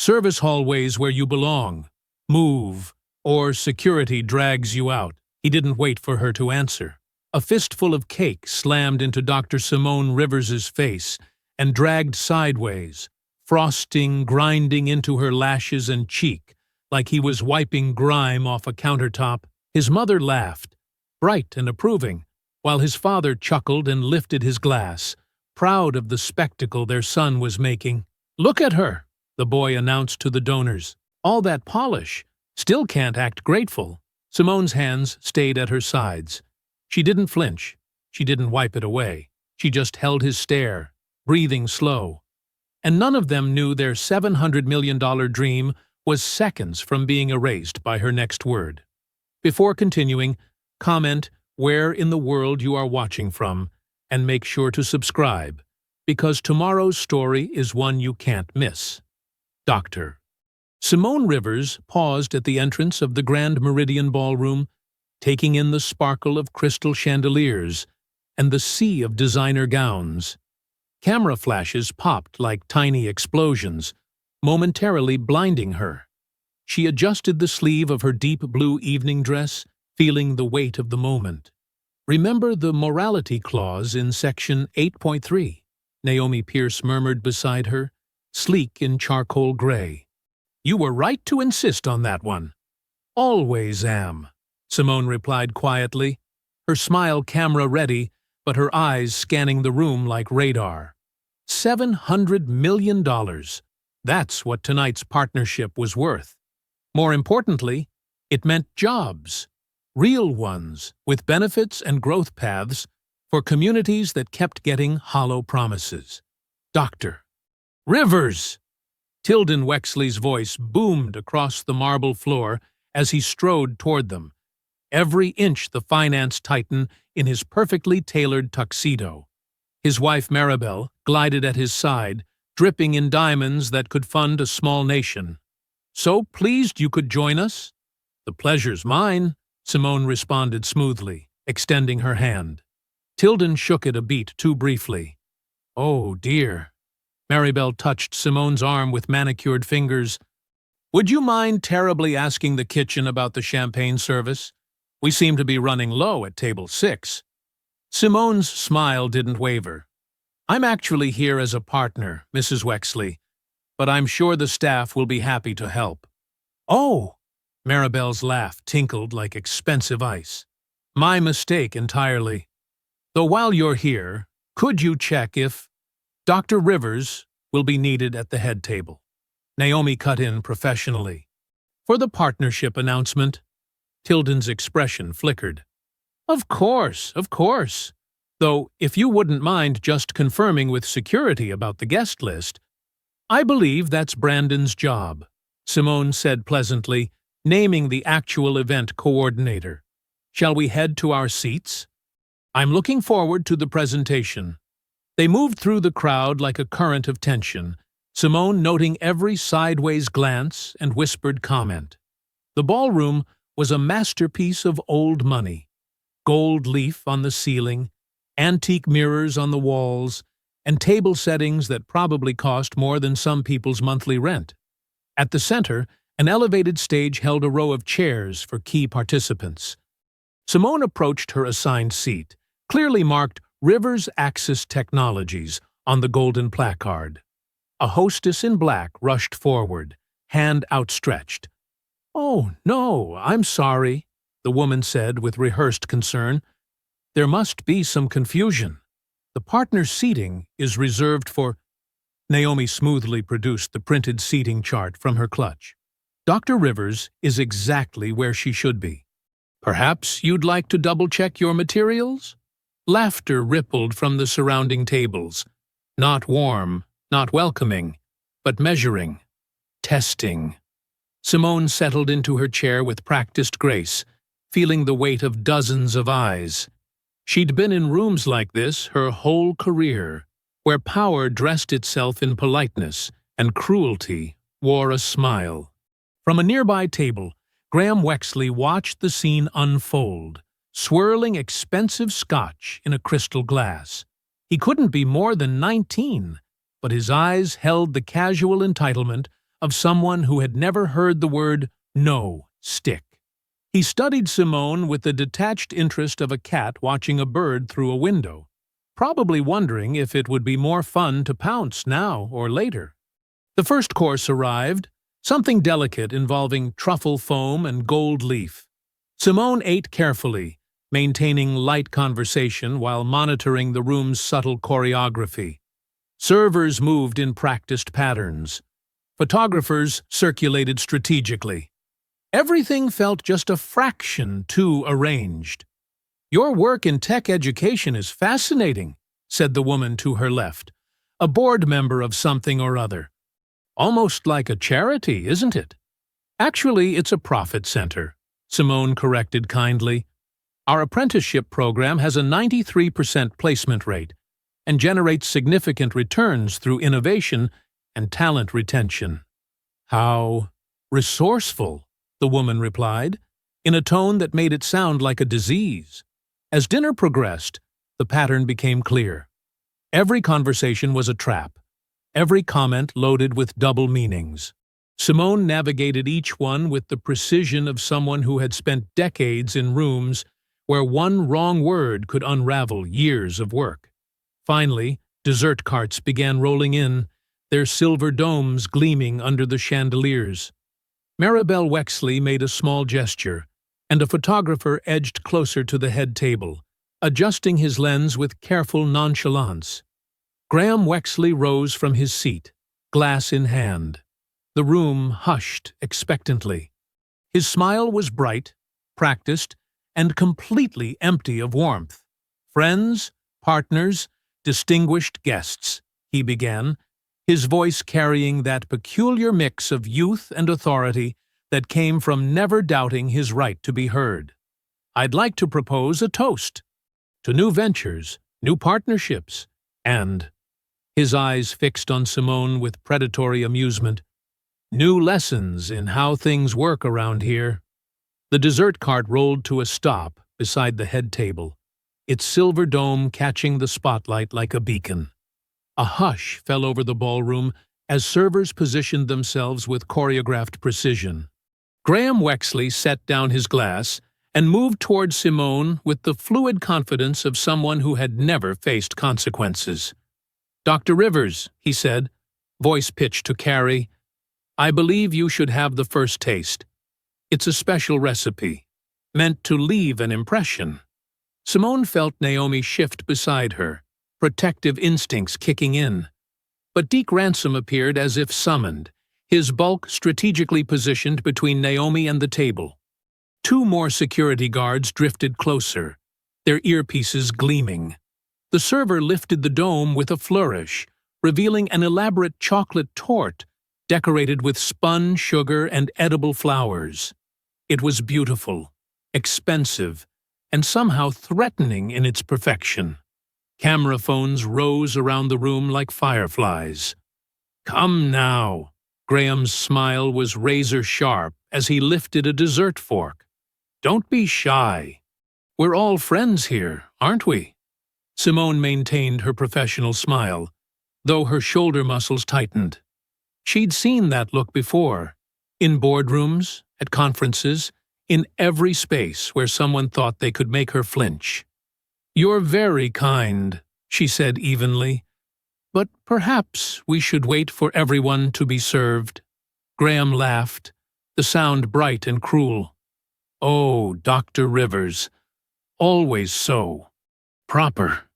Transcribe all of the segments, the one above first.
Service hallways where you belong. Move, or security drags you out. He didn't wait for her to answer. A fistful of cake slammed into Dr. Simone Rivers's face and dragged sideways, frosting grinding into her lashes and cheek, like he was wiping grime off a countertop. His mother laughed, bright and approving, while his father chuckled and lifted his glass, proud of the spectacle their son was making. "Look at her," the boy announced to the donors. "All that polish. Still can't act grateful." Simone's hands stayed at her sides. She didn't flinch. She didn't wipe it away. She just held his stare, breathing slow. And none of them knew their $700 million dream was seconds from being erased by her next word. Before continuing, comment where in the world you are watching from, and make sure to subscribe, because tomorrow's story is one you can't miss. Dr. Simone Rivers paused at the entrance of the Grand Meridian Ballroom, taking in the sparkle of crystal chandeliers and the sea of designer gowns. Camera flashes popped like tiny explosions, momentarily blinding her. She adjusted the sleeve of her deep blue evening dress, feeling the weight of the moment. "Remember the morality clause in Section 8.3, Naomi Pierce murmured beside her, sleek in charcoal gray. "You were right to insist on that one." "Always am," Simone replied quietly, her smile camera-ready, but her eyes scanning the room like radar. $700 million. That's what tonight's partnership was worth. More importantly, it meant jobs. Real ones, with benefits and growth paths for communities that kept getting hollow promises. Dr. Rivers! Tilden Wexley's voice boomed across the marble floor as he strode toward them, every inch the finance titan in his perfectly tailored tuxedo. His wife Maribel glided at his side, dripping in diamonds that could fund a small nation. "So pleased you could join us?" "The pleasure's mine," Simone responded smoothly, extending her hand. Tilden shook it a beat too briefly. "Oh, dear." Maribel touched Simone's arm with manicured fingers. "Would you mind terribly asking the kitchen about the champagne service? We seem to be running low at table 6. Simone's smile didn't waver. "I'm actually here as a partner, Mrs. Wexley, but I'm sure the staff will be happy to help." "Oh!" Maribel's laugh tinkled like expensive ice. "My mistake entirely. Though while you're here, could you check if Dr. Rivers will be needed at the head table?" Naomi cut in professionally. "For the partnership announcement." Tilden's expression flickered. Of course. Though, if you wouldn't mind just confirming with security about the guest list." "I believe that's Brandon's job," Simone said pleasantly, naming the actual event coordinator. "Shall we head to our seats?" "I'm looking forward to the presentation." They moved through the crowd like a current of tension, Simone noting every sideways glance and whispered comment. The ballroom was a masterpiece of old money. Gold leaf on the ceiling, antique mirrors on the walls, and table settings that probably cost more than some people's monthly rent. At the center, an elevated stage held a row of chairs for key participants. Simone approached her assigned seat, clearly marked Rivers Axis Technologies on the golden placard. A hostess in black rushed forward, hand outstretched. "Oh, no, I'm sorry," the woman said with rehearsed concern. "There must be some confusion. The partner seating is reserved for—" Naomi smoothly produced the printed seating chart from her clutch. "Dr. Rivers is exactly where she should be. Perhaps you'd like to double-check your materials?" Laughter rippled from the surrounding tables. Not warm, not welcoming, but measuring, testing. Simone settled into her chair with practiced grace, feeling the weight of dozens of eyes. She'd been in rooms like this her whole career, where power dressed itself in politeness and cruelty wore a smile. From a nearby table, Graham Wexley watched the scene unfold, swirling expensive scotch in a crystal glass. He couldn't be more than 19, but his eyes held the casual entitlement of someone who had never heard the word no stick. He studied Simone with the detached interest of a cat watching a bird through a window, probably wondering if it would be more fun to pounce now or later. The first course arrived, something delicate involving truffle foam and gold leaf. Simone ate carefully, maintaining light conversation while monitoring the room's subtle choreography. Servers moved in practiced patterns. Photographers circulated strategically. Everything felt just a fraction too arranged. "Your work in tech education is fascinating," said the woman to her left, a board member of something or other. "Almost like a charity, isn't it?" "Actually, it's a profit center," Simone corrected kindly. "Our apprenticeship program has a 93% placement rate and generates significant returns through innovation and talent retention." "How resourceful," the woman replied, in a tone that made it sound like a disease. As dinner progressed, the pattern became clear. Every conversation was a trap, every comment loaded with double meanings. Simone navigated each one with the precision of someone who had spent decades in rooms where one wrong word could unravel years of work. Finally, dessert carts began rolling in, their silver domes gleaming under the chandeliers. Maribel Wexley made a small gesture, and a photographer edged closer to the head table, adjusting his lens with careful nonchalance. Graham Wexley rose from his seat, glass in hand. The room hushed expectantly. His smile was bright, practiced, and completely empty of warmth. "Friends, partners, distinguished guests," he began, his voice carrying that peculiar mix of youth and authority that came from never doubting his right to be heard. "I'd like to propose a toast to new ventures, new partnerships, and," his eyes fixed on Simone with predatory amusement, "new lessons in how things work around here." The dessert cart rolled to a stop beside the head table, its silver dome catching the spotlight like a beacon. A hush fell over the ballroom as servers positioned themselves with choreographed precision. Graham Wexley set down his glass and moved toward Simone with the fluid confidence of someone who had never faced consequences. "Dr. Rivers," he said, voice pitched to Carrie, "I believe you should have the first taste. It's a special recipe, meant to leave an impression." Simone felt Naomi shift beside her, protective instincts kicking in. But Deke Ransom appeared as if summoned, his bulk strategically positioned between Naomi and the table. Two more security guards drifted closer, their earpieces gleaming. The server lifted the dome with a flourish, revealing an elaborate chocolate torte decorated with spun sugar and edible flowers. It was beautiful, expensive, and somehow threatening in its perfection. Camera phones rose around the room like fireflies. "Come now." Graham's smile was razor-sharp as he lifted a dessert fork. "Don't be shy. We're all friends here, aren't we?" Simone maintained her professional smile, though her shoulder muscles tightened. She'd seen that look before, in boardrooms, at conferences, in every space where someone thought they could make her flinch. "You're very kind," she said evenly, "but perhaps we should wait for everyone to be served." Graham laughed, the sound bright and cruel. "Oh, Dr. Rivers, always so proper."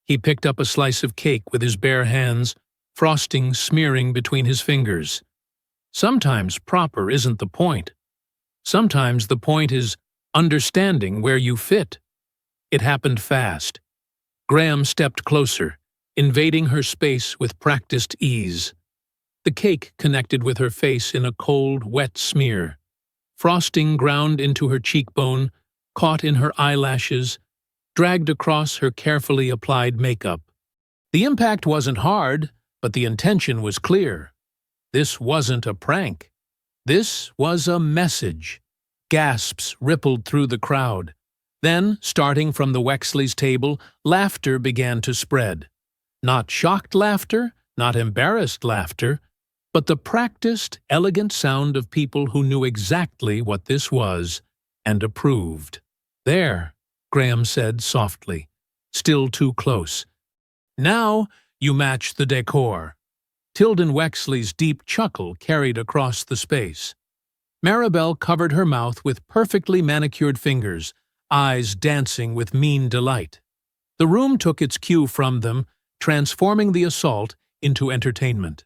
He picked up a slice of cake with his bare hands, frosting smearing between his fingers. "Sometimes proper isn't the point. Sometimes the point is understanding where you fit." It happened fast. Graham stepped closer, invading her space with practiced ease. The cake connected with her face in a cold, wet smear. Frosting ground into her cheekbone, caught in her eyelashes, dragged across her carefully applied makeup. The impact wasn't hard, but the intention was clear. This wasn't a prank. This was a message. Gasps rippled through the crowd. Then, starting from the Wexley's table, laughter began to spread. Not shocked laughter, not embarrassed laughter, but the practiced, elegant sound of people who knew exactly what this was and approved. "There," Graham said softly, still too close. "Now you match the decor." Tilden Wexley's deep chuckle carried across the space. Maribel covered her mouth with perfectly manicured fingers, eyes dancing with mean delight. The room took its cue from them, transforming the assault into entertainment.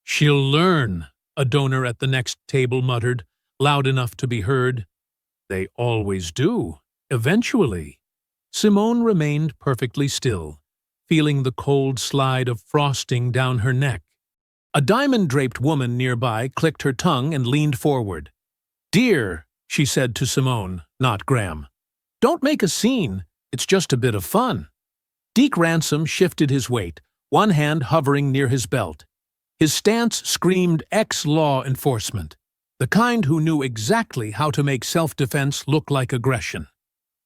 "She'll learn," a donor at the next table muttered, loud enough to be heard. "They always do, eventually." Simone remained perfectly still, feeling the cold slide of frosting down her neck. A diamond-draped woman nearby clicked her tongue and leaned forward. "Dear," she said to Simone, not Graham, "don't make a scene. It's just a bit of fun." Deke Ransom shifted his weight, one hand hovering near his belt. His stance screamed ex-law enforcement, the kind who knew exactly how to make self-defense look like aggression.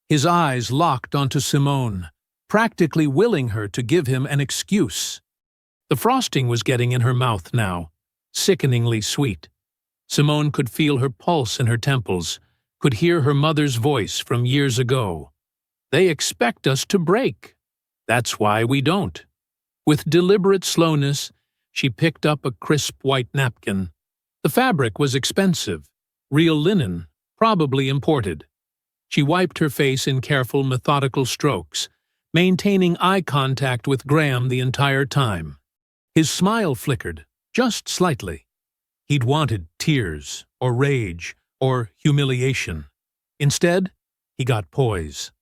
His eyes locked onto Simone, practically willing her to give him an excuse. The frosting was getting in her mouth now, sickeningly sweet. Simone could feel her pulse in her temples, could hear her mother's voice from years ago. "They expect us to break. That's why we don't." With deliberate slowness, she picked up a crisp white napkin. The fabric was expensive, real linen, probably imported. She wiped her face in careful, methodical strokes, maintaining eye contact with Graham the entire time. His smile flickered, just slightly. He'd wanted tears, or rage, or humiliation. Instead, he got poise.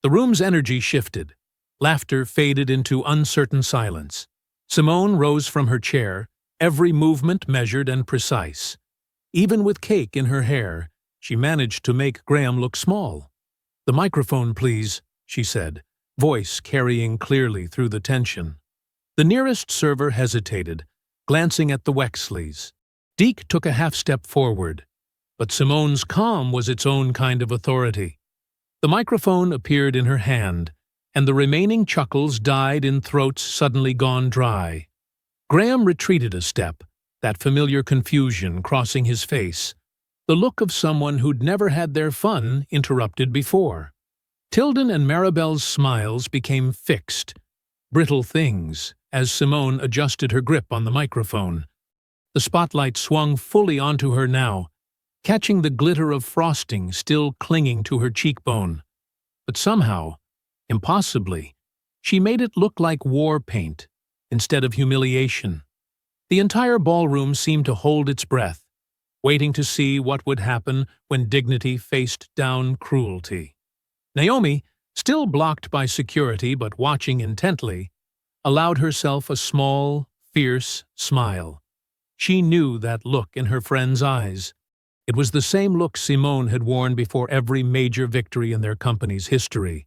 The room's energy shifted. Laughter faded into uncertain silence. Simone rose from her chair, every movement measured and precise. Even with cake in her hair, she managed to make Graham look small. "The microphone, please," she said, voice carrying clearly through the tension. The nearest server hesitated, glancing at the Wexleys. Deke took a half-step forward, but Simone's calm was its own kind of authority. The microphone appeared in her hand, and the remaining chuckles died in throats suddenly gone dry. Graham retreated a step, that familiar confusion crossing his face, the look of someone who'd never had their fun interrupted before. Tilden and Maribel's smiles became fixed, brittle things, as Simone adjusted her grip on the microphone. The spotlight swung fully onto her now, catching the glitter of frosting still clinging to her cheekbone. But somehow, impossibly, she made it look like war paint instead of humiliation. The entire ballroom seemed to hold its breath, waiting to see what would happen when dignity faced down cruelty. Naomi, still blocked by security but watching intently, allowed herself a small, fierce smile. She knew that look in her friend's eyes. It was the same look Simone had worn before every major victory in their company's history.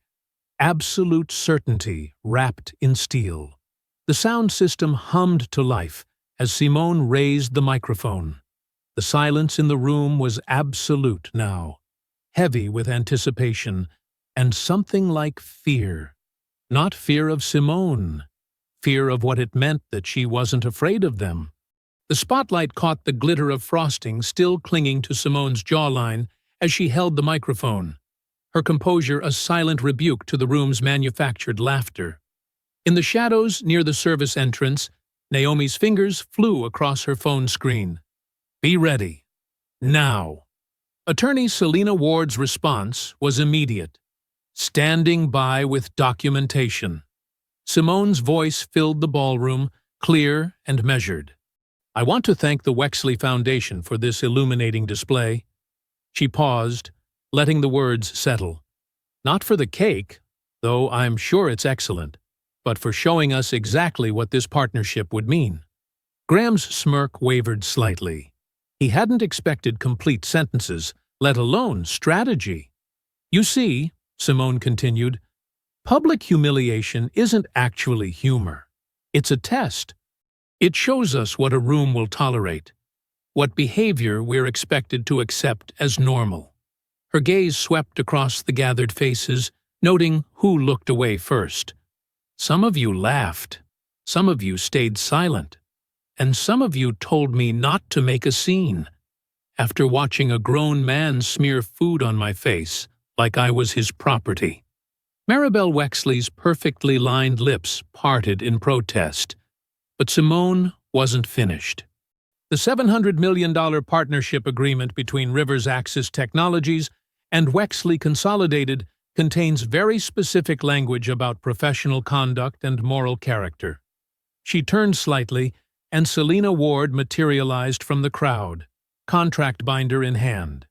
Absolute certainty wrapped in steel. The sound system hummed to life as Simone raised the microphone. The silence in the room was absolute now, heavy with anticipation and something like fear. Not fear of Simone, fear of what it meant that she wasn't afraid of them. The spotlight caught the glitter of frosting still clinging to Simone's jawline as she held the microphone, her composure a silent rebuke to the room's manufactured laughter. In the shadows near the service entrance, Naomi's fingers flew across her phone screen. "Be ready. Now." Attorney Selena Ward's response was immediate. "Standing by with documentation." Simone's voice filled the ballroom, clear and measured. "I want to thank the Wexley Foundation for this illuminating display." She paused, letting the words settle. "Not for the cake, though I'm sure it's excellent, but for showing us exactly what this partnership would mean." Graham's smirk wavered slightly. He hadn't expected complete sentences, let alone strategy. "You see," Simone continued, "public humiliation isn't actually humor. It's a test. It shows us what a room will tolerate, what behavior we're expected to accept as normal." Her gaze swept across the gathered faces, noting who looked away first. "Some of you laughed. Some of you stayed silent. And some of you told me not to make a scene. After watching a grown man smear food on my face, like I was his property. Maribel Wexley's perfectly lined lips parted in protest, but Simone wasn't finished. The $700 million partnership agreement between Rivers Axis Technologies and Wexley Consolidated contains very specific language about professional conduct and moral character. She turned slightly, and Selina Ward materialized from the crowd, contract binder in hand.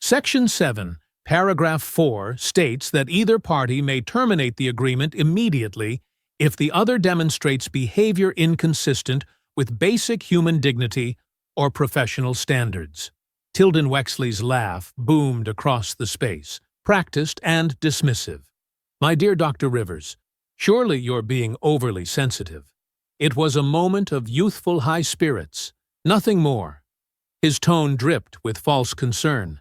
Section 7, Paragraph 4 states that either party may terminate the agreement immediately if the other demonstrates behavior inconsistent with basic human dignity or professional standards. Tilden Wexley's laugh boomed across the space, practiced and dismissive. My dear Dr. Rivers, surely you're being overly sensitive. It was a moment of youthful high spirits, nothing more. His tone dripped with false concern.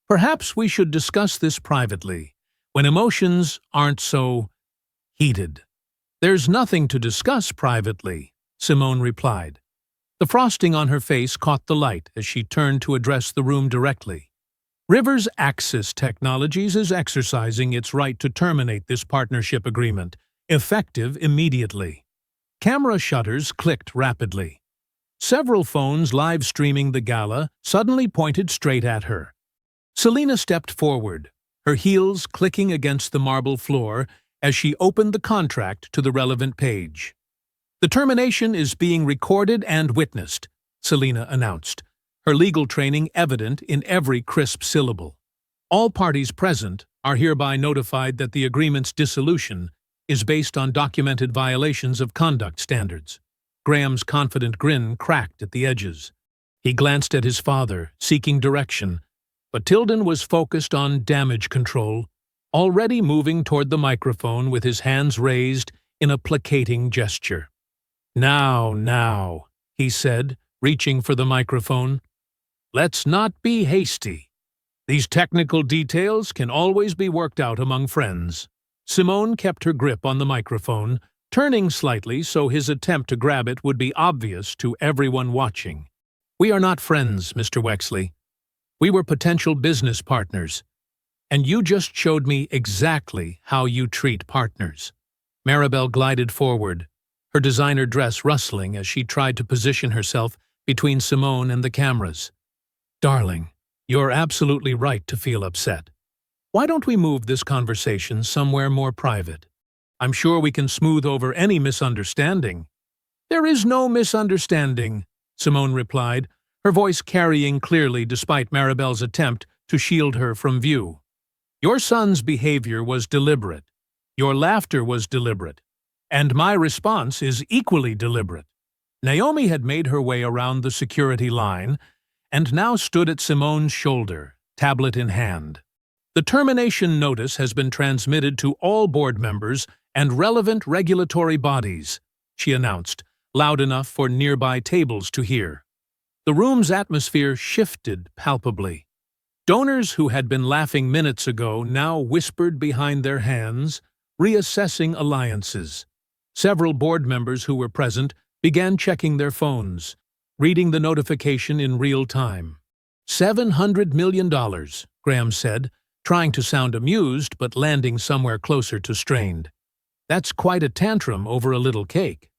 Perhaps we should discuss this privately, when emotions aren't so heated. There's nothing to discuss privately, Simone replied. The frosting on her face caught the light as she turned to address the room directly. Rivers Axis Technologies is exercising its right to terminate this partnership agreement, effective immediately. Camera shutters clicked rapidly. Several phones live streaming the gala suddenly pointed straight at her. Selina stepped forward, her heels clicking against the marble floor as she opened the contract to the relevant page. The termination is being recorded and witnessed, Selina announced, her legal training evident in every crisp syllable. All parties present are hereby notified that the agreement's dissolution is based on documented violations of conduct standards. Graham's confident grin cracked at the edges. He glanced at his father, seeking direction, but Tilden was focused on damage control, already moving toward the microphone with his hands raised in a placating gesture. Now, he said, reaching for the microphone. Let's not be hasty. These technical details can always be worked out among friends. Simone kept her grip on the microphone, turning slightly so his attempt to grab it would be obvious to everyone watching. We are not friends, Mr. Wexley. We were potential business partners. And you just showed me exactly how you treat partners. Maribel glided forward, her designer dress rustling as she tried to position herself between Simone and the cameras. Darling, you're absolutely right to feel upset. Why don't we move this conversation somewhere more private? I'm sure we can smooth over any misunderstanding. There is no misunderstanding, Simone replied, her voice carrying clearly despite Maribel's attempt to shield her from view. Your son's behavior was deliberate. Your laughter was deliberate. And my response is equally deliberate. Naomi had made her way around the security line and now stood at Simone's shoulder, tablet in hand. The termination notice has been transmitted to all board members and relevant regulatory bodies, she announced, loud enough for nearby tables to hear. The room's atmosphere shifted palpably. Donors who had been laughing minutes ago now whispered behind their hands, reassessing alliances. Several board members who were present began checking their phones, reading the notification in real time. $700 million, Graham said, trying to sound amused but landing somewhere closer to strained. That's quite a tantrum over a little cake.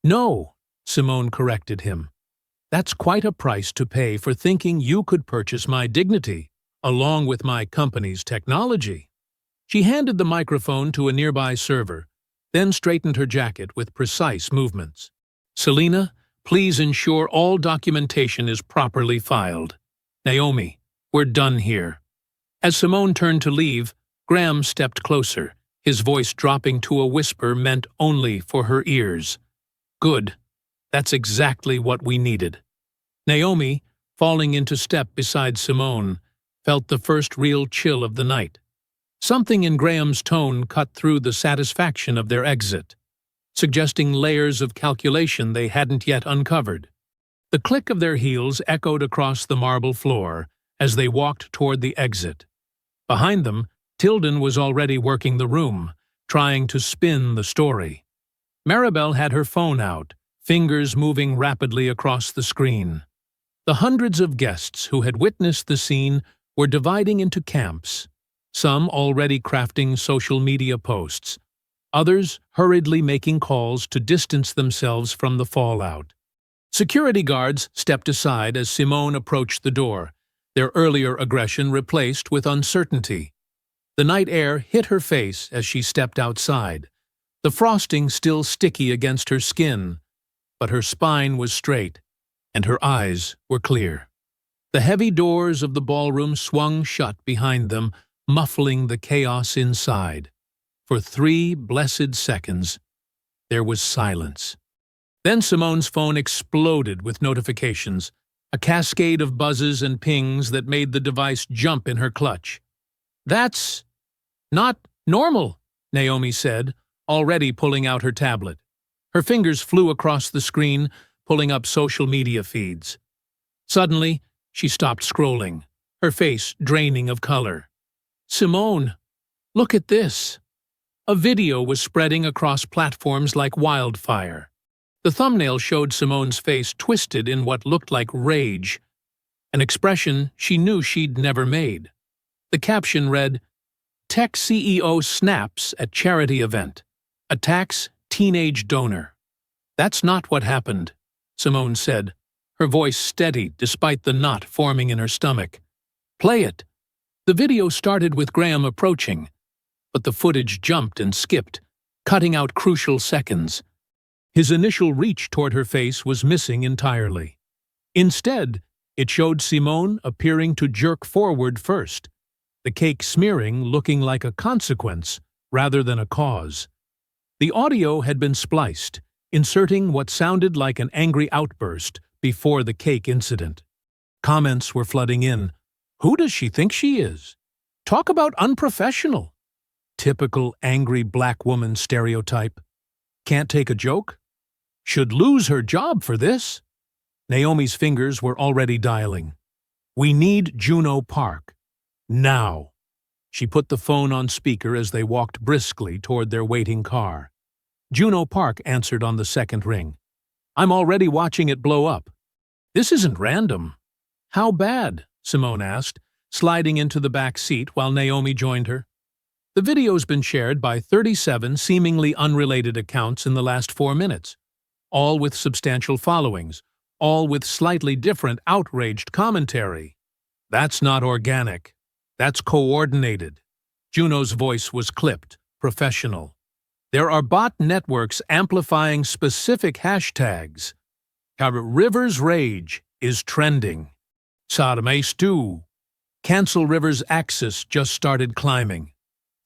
No, Simone corrected him. That's quite a price to pay for thinking you could purchase my dignity, along with my company's technology. She handed the microphone to a nearby server, then straightened her jacket with precise movements. Selina, please ensure all documentation is properly filed. Naomi, we're done here. As Simone turned to leave, Graham stepped closer, his voice dropping to a whisper meant only for her ears. Good. That's exactly what we needed. Naomi, falling into step beside Simone, felt the first real chill of the night. Something in Graham's tone cut through the satisfaction of their exit, suggesting layers of calculation they hadn't yet uncovered. The click of their heels echoed across the marble floor as they walked toward the exit. Behind them, Tilden was already working the room, trying to spin the story. Maribel had her phone out, fingers moving rapidly across the screen. The hundreds of guests who had witnessed the scene were dividing into camps, some already crafting social media posts, others hurriedly making calls to distance themselves from the fallout. Security guards stepped aside as Simone approached the door, their earlier aggression replaced with uncertainty. The night air hit her face as she stepped outside, the frosting still sticky against her skin, but her spine was straight, and her eyes were clear. The heavy doors of the ballroom swung shut behind them, muffling the chaos inside. For 3 blessed seconds, there was silence. Then Simone's phone exploded with notifications, a cascade of buzzes and pings that made the device jump in her clutch. "That's not normal," Naomi said, already pulling out her tablet. Her fingers flew across the screen, pulling up social media feeds. Suddenly, she stopped scrolling, her face draining of color. "Simone, look at this." A video was spreading across platforms like wildfire. The thumbnail showed Simone's face twisted in what looked like rage, an expression she knew she'd never made. The caption read, "Tech CEO snaps at charity event. Attacks teenage donor." "That's not what happened," Simone said, her voice steady despite the knot forming in her stomach. "Play it." The video started with Graham approaching, but the footage jumped and skipped, cutting out crucial seconds. His initial reach toward her face was missing entirely. Instead, it showed Simone appearing to jerk forward first, the cake smearing looking like a consequence rather than a cause. The audio had been spliced, inserting what sounded like an angry outburst before the cake incident. Comments were flooding in. "Who does she think she is? Talk about unprofessional. Typical angry black woman stereotype. Can't take a joke? Should lose her job for this." Naomi's fingers were already dialing. "We need Juno Park. Now." She put the phone on speaker as they walked briskly toward their waiting car. Juno Park answered on the second ring. "I'm already watching it blow up." "This isn't random." "How bad?" Simone asked, sliding into the back seat while Naomi joined her. The video's been shared by 37 seemingly unrelated accounts in the last 4 minutes, all with substantial followings, all with slightly different outraged commentary. "That's not organic. That's coordinated." Juno's voice was clipped, professional. "There are bot networks amplifying specific hashtags. Rivers Rage is trending. Sadame Stew. Cancel Rivers Axis just started climbing."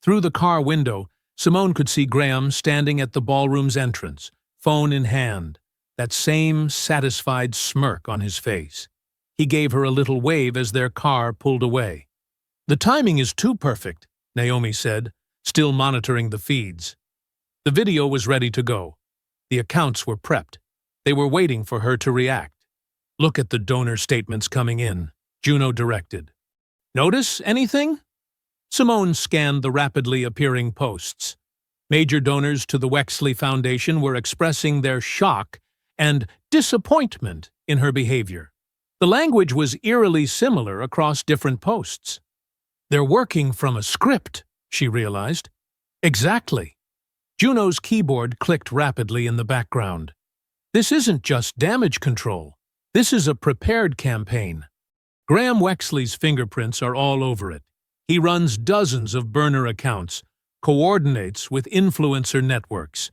Through the car window, Simone could see Graham standing at the ballroom's entrance, phone in hand, that same satisfied smirk on his face. He gave her a little wave as their car pulled away. "The timing is too perfect," Naomi said, still monitoring the feeds. The video was ready to go. The accounts were prepped. They were waiting for her to react. "Look at the donor statements coming in," Juno directed. "Notice anything?" Simone scanned the rapidly appearing posts. Major donors to the Wexley Foundation were expressing their shock and disappointment in her behavior. The language was eerily similar across different posts. "They're working from a script," she realized. "Exactly." Juno's keyboard clicked rapidly in the background. "This isn't just damage control. This is a prepared campaign. Graham Wexley's fingerprints are all over it. He runs dozens of burner accounts, coordinates with influencer networks.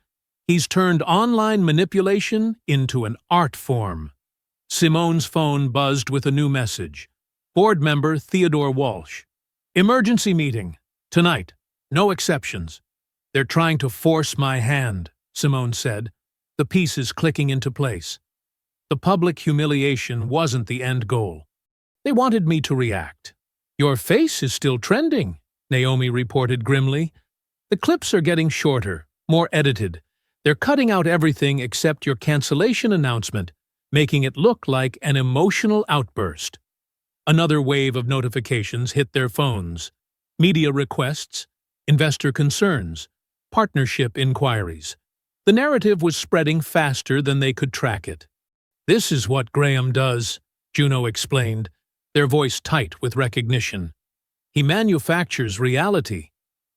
He's turned online manipulation into an art form." Simone's phone buzzed with a new message. Board member Theodore Walsh. "Emergency meeting. Tonight. No exceptions." "They're trying to force my hand," Simone said, the pieces clicking into place. The public humiliation wasn't the end goal. "They wanted me to react." "Your face is still trending," Naomi reported grimly. "The clips are getting shorter, more edited. They're cutting out everything except your cancellation announcement, making it look like an emotional outburst." Another wave of notifications hit their phones. Media requests, investor concerns, partnership inquiries. The narrative was spreading faster than they could track it. "This is what Graham does," Juno explained, their voice tight with recognition. "He manufactures reality,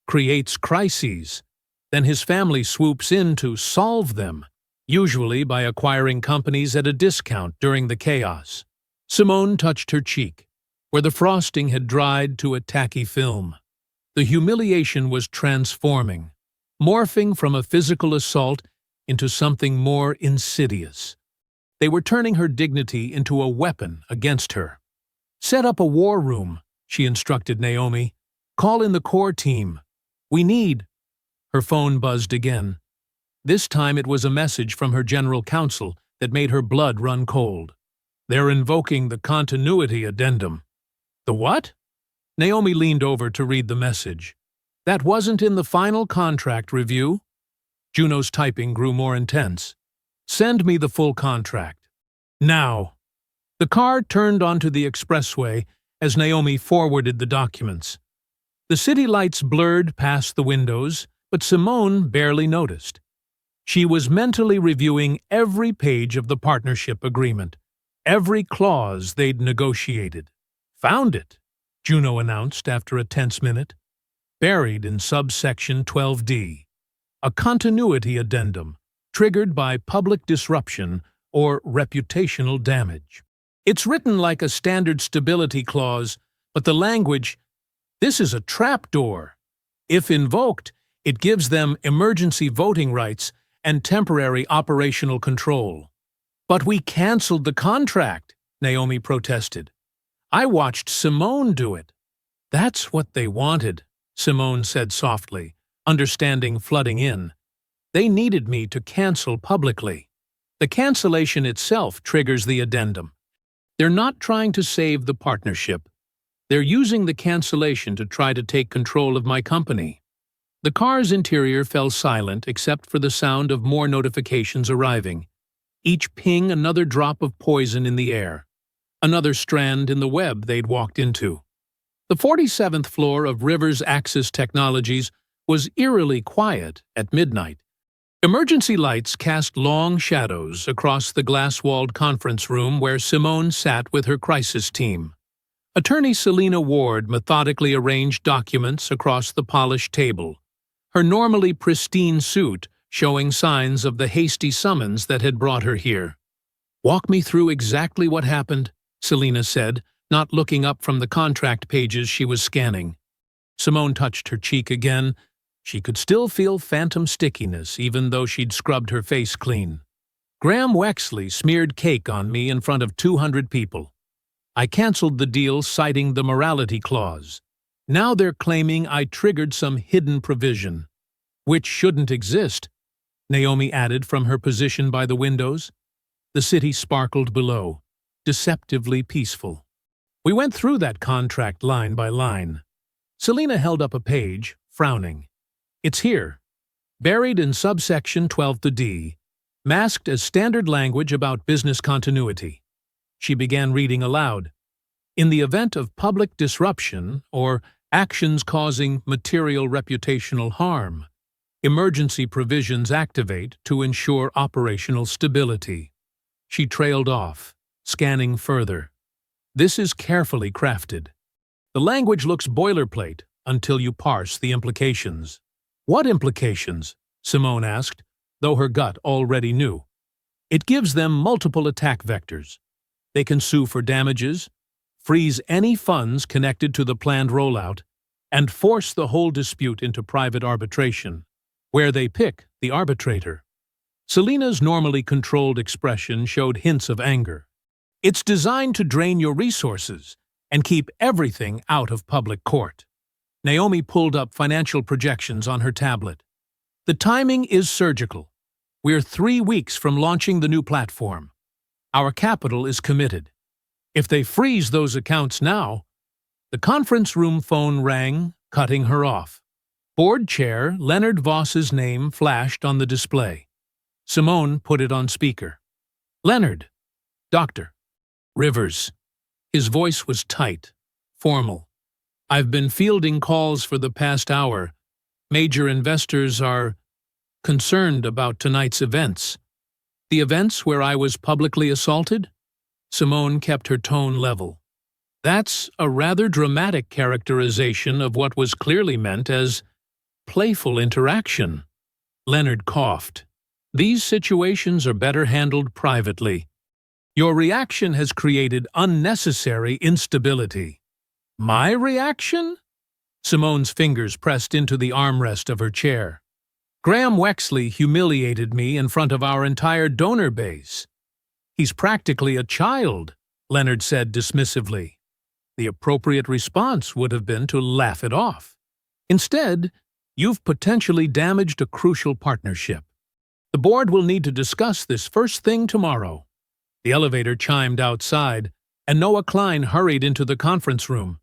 creates crises, then his family swoops in to solve them, usually by acquiring companies at a discount during the chaos." Simone touched her cheek, where the frosting had dried to a tacky film. The humiliation was transforming, morphing from a physical assault into something more insidious. They were turning her dignity into a weapon against her. "Set up a war room," she instructed Naomi. "Call in the core team. We need—" Her phone buzzed again. This time it was a message from her general counsel that made her blood run cold. "They're invoking the continuity addendum." "The what?" Naomi leaned over to read the message. "That wasn't in the final contract review?" Juno's typing grew more intense. "Send me the full contract. Now." The car turned onto the expressway as Naomi forwarded the documents. The city lights blurred past the windows, but Simone barely noticed. She was mentally reviewing every page of the partnership agreement, every clause they'd negotiated. "Found it," Juno announced after a tense minute. "Buried in subsection 12D. A continuity addendum, triggered by public disruption or reputational damage. It's written like a standard stability clause, but the language— this is a trapdoor. If invoked, it gives them emergency voting rights and temporary operational control." "But we canceled the contract," Naomi protested. "I watched Simone do it." "That's what they wanted," Simone said softly, understanding flooding in. "They needed me to cancel publicly. The cancellation itself triggers the addendum. They're not trying to save the partnership. They're using the cancellation to try to take control of my company." The car's interior fell silent except for the sound of more notifications arriving. Each ping another drop of poison in the air, another strand in the web they'd walked into. The 47th floor of Rivers Axis Technologies was eerily quiet at midnight. Emergency lights cast long shadows across the glass-walled conference room where Simone sat with her crisis team. Attorney Selena Ward methodically arranged documents across the polished table, her normally pristine suit showing signs of the hasty summons that had brought her here. "Walk me through exactly what happened," Selena said, not looking up from the contract pages she was scanning. Simone touched her cheek again. She could still feel phantom stickiness even though she'd scrubbed her face clean. "Graham Wexley smeared cake on me in front of 200 people. I canceled the deal citing the morality clause. Now they're claiming I triggered some hidden provision, which shouldn't exist," Naomi added from her position by the windows. The city sparkled below, deceptively peaceful. "We went through that contract line by line." Selena held up a page, frowning. "It's here, buried in subsection 12D, masked as standard language about business continuity." She began reading aloud. "In the event of public disruption or actions causing material reputational harm, emergency provisions activate to ensure operational stability." She trailed off, scanning further. "This is carefully crafted. The language looks boilerplate until you parse the implications." "What implications?" Simone asked, though her gut already knew. "It gives them multiple attack vectors. They can sue for damages, freeze any funds connected to the planned rollout, and force the whole dispute into private arbitration, where they pick the arbitrator." Selena's normally controlled expression showed hints of anger. "It's designed to drain your resources and keep everything out of public court." Naomi pulled up financial projections on her tablet. "The timing is surgical. We're 3 weeks from launching the new platform. Our capital is committed. If they freeze those accounts now—" The conference room phone rang, cutting her off. Board chair Leonard Voss's name flashed on the display. Simone put it on speaker. "Leonard. Doctor. Rivers." His voice was tight, formal. "I've been fielding calls for the past hour. Major investors are—" concerned about tonight's events. The events where I was publicly assaulted? Simone kept her tone level. That's a rather dramatic characterization of what was clearly meant as playful interaction. Leonard coughed. These situations are better handled privately. Your reaction has created unnecessary instability. My reaction? Simone's fingers pressed into the armrest of her chair. Graham Wexley humiliated me in front of our entire donor base. He's practically a child, Leonard said dismissively. The appropriate response would have been to laugh it off. Instead, you've potentially damaged a crucial partnership. The board will need to discuss this first thing tomorrow. The elevator chimed outside, and Noah Klein hurried into the conference room.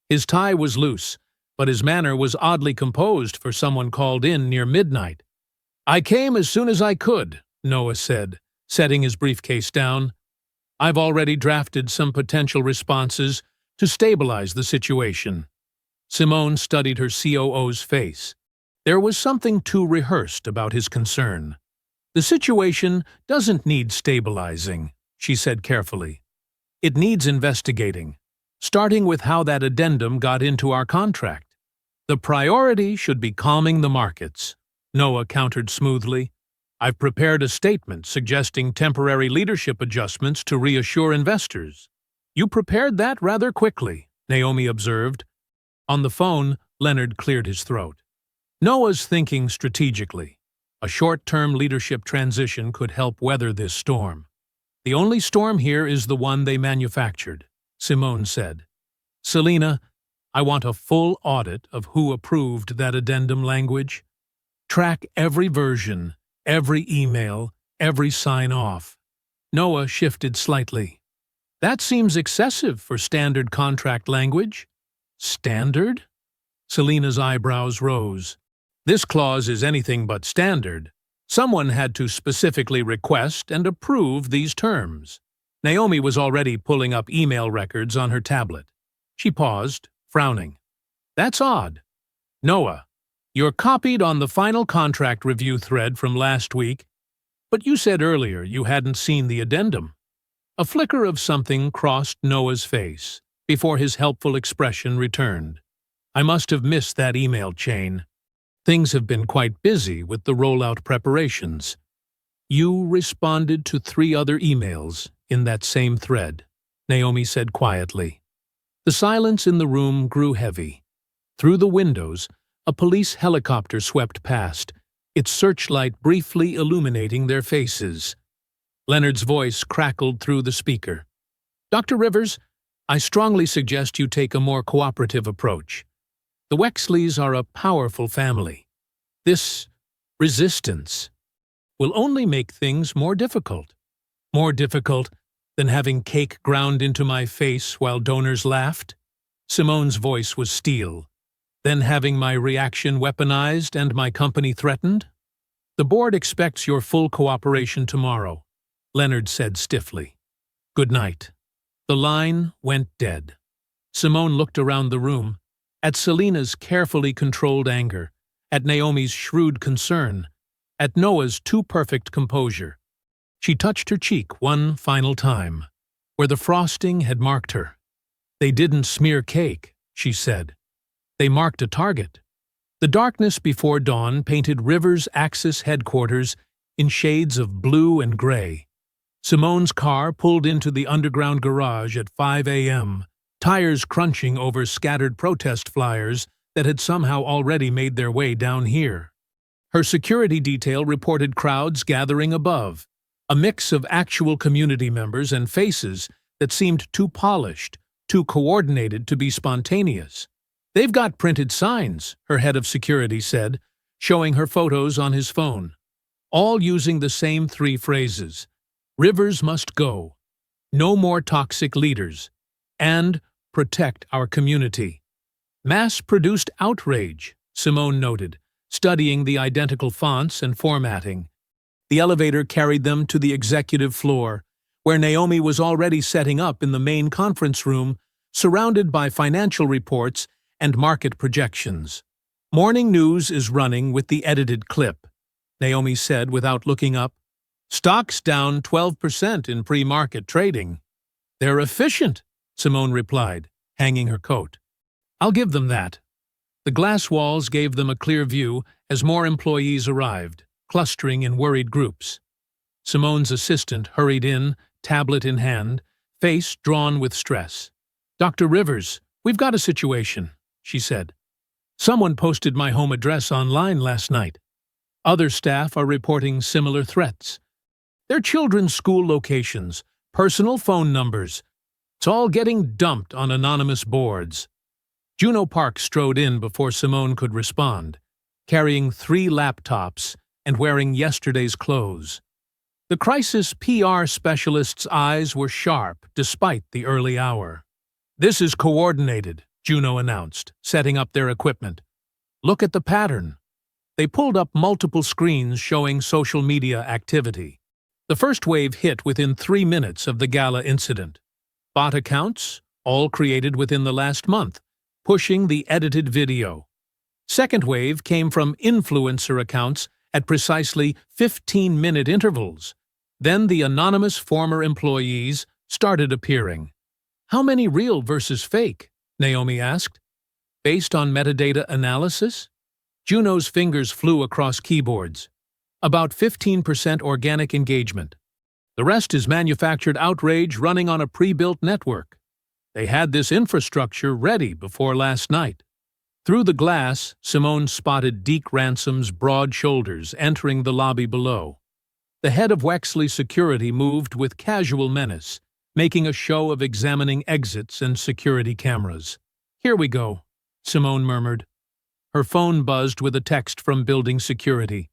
His tie was loose, but his manner was oddly composed for someone called in near midnight. I came as soon as I could, Noah said, setting his briefcase down. I've already drafted some potential responses to stabilize the situation. Simone studied her COO's face. There was something too rehearsed about his concern. The situation doesn't need stabilizing, she said carefully. It needs investigating, starting with how that addendum got into our contract. The priority should be calming the markets, Noah countered smoothly. I've prepared a statement suggesting temporary leadership adjustments to reassure investors. You prepared that rather quickly, Naomi observed. On the phone, Leonard cleared his throat. Noah's thinking strategically. A short-term leadership transition could help weather this storm. The only storm here is the one they manufactured, Simone said. Selena, I want a full audit of who approved that addendum language. Track every version, every email, every sign-off. Noah shifted slightly. That seems excessive for standard contract language. Standard? Selena's eyebrows rose. This clause is anything but standard. Someone had to specifically request and approve these terms. Naomi was already pulling up email records on her tablet. She paused, frowning. That's odd. Noah, you're copied on the final contract review thread from last week, but you said earlier you hadn't seen the addendum. A flicker of something crossed Noah's face before his helpful expression returned. I must have missed that email chain. Things have been quite busy with the rollout preparations. You responded to 3 other emails in that same thread, Naomi said quietly. The silence in the room grew heavy. Through the windows, a police helicopter swept past, its searchlight briefly illuminating their faces. Leonard's voice crackled through the speaker. Dr. Rivers, I strongly suggest you take a more cooperative approach. The Wexleys are a powerful family. This resistance will only make things more difficult. More difficult than having cake ground into my face while donors laughed. Simone's voice was steel. Then having my reaction weaponized and my company threatened? The board expects your full cooperation tomorrow, Leonard said stiffly. Good night. The line went dead. Simone looked around the room, at Selena's carefully controlled anger, at Naomi's shrewd concern, at Noah's too-perfect composure. She touched her cheek one final time, where the frosting had marked her. They didn't smear cake, she said. They marked a target. The darkness before dawn painted Rivers' Axis headquarters in shades of blue and gray. Simone's car pulled into the underground garage at 5 a.m., tires crunching over scattered protest flyers that had somehow already made their way down here. Her security detail reported crowds gathering above, a mix of actual community members and faces that seemed too polished, too coordinated to be spontaneous. They've got printed signs, her head of security said, showing her photos on his phone, all using the same 3 phrases. Rivers must go, no more toxic leaders, and protect our community. Mass-produced outrage, Simone noted, studying the identical fonts and formatting. The elevator carried them to the executive floor, where Naomi was already setting up in the main conference room, surrounded by financial reports and market projections. Morning News is running with the edited clip. Naomi said without looking up. Stocks down 12% in pre-market trading. They're efficient, Simone replied, hanging her coat. I'll give them that. The glass walls gave them a clear view as more employees arrived, clustering in worried groups. Simone's assistant hurried in, tablet in hand, face drawn with stress. Dr. Rivers, we've got a situation, she said. Someone posted my home address online last night. Other staff are reporting similar threats. Their children's school locations, personal phone numbers. It's all getting dumped on anonymous boards. Juno Park strode in before Simone could respond, carrying 3 laptops and wearing yesterday's clothes. The crisis PR specialist's eyes were sharp despite the early hour. This is coordinated, Juno announced, setting up their equipment. Look at the pattern. They pulled up multiple screens showing social media activity. The first wave hit within 3 minutes of the gala incident. Bot accounts, all created within the last month, pushing the edited video. Second wave came from influencer accounts at precisely 15-minute intervals. Then the anonymous former employees started appearing. How many real versus fake? Naomi asked. Based on metadata analysis? Juno's fingers flew across keyboards. About 15% organic engagement. The rest is manufactured outrage running on a pre-built network. They had this infrastructure ready before last night. Through the glass, Simone spotted Deke Ransom's broad shoulders entering the lobby below. The head of Wexley Security moved with casual menace, making a show of examining exits and security cameras. Here we go, Simone murmured. Her phone buzzed with a text from building security.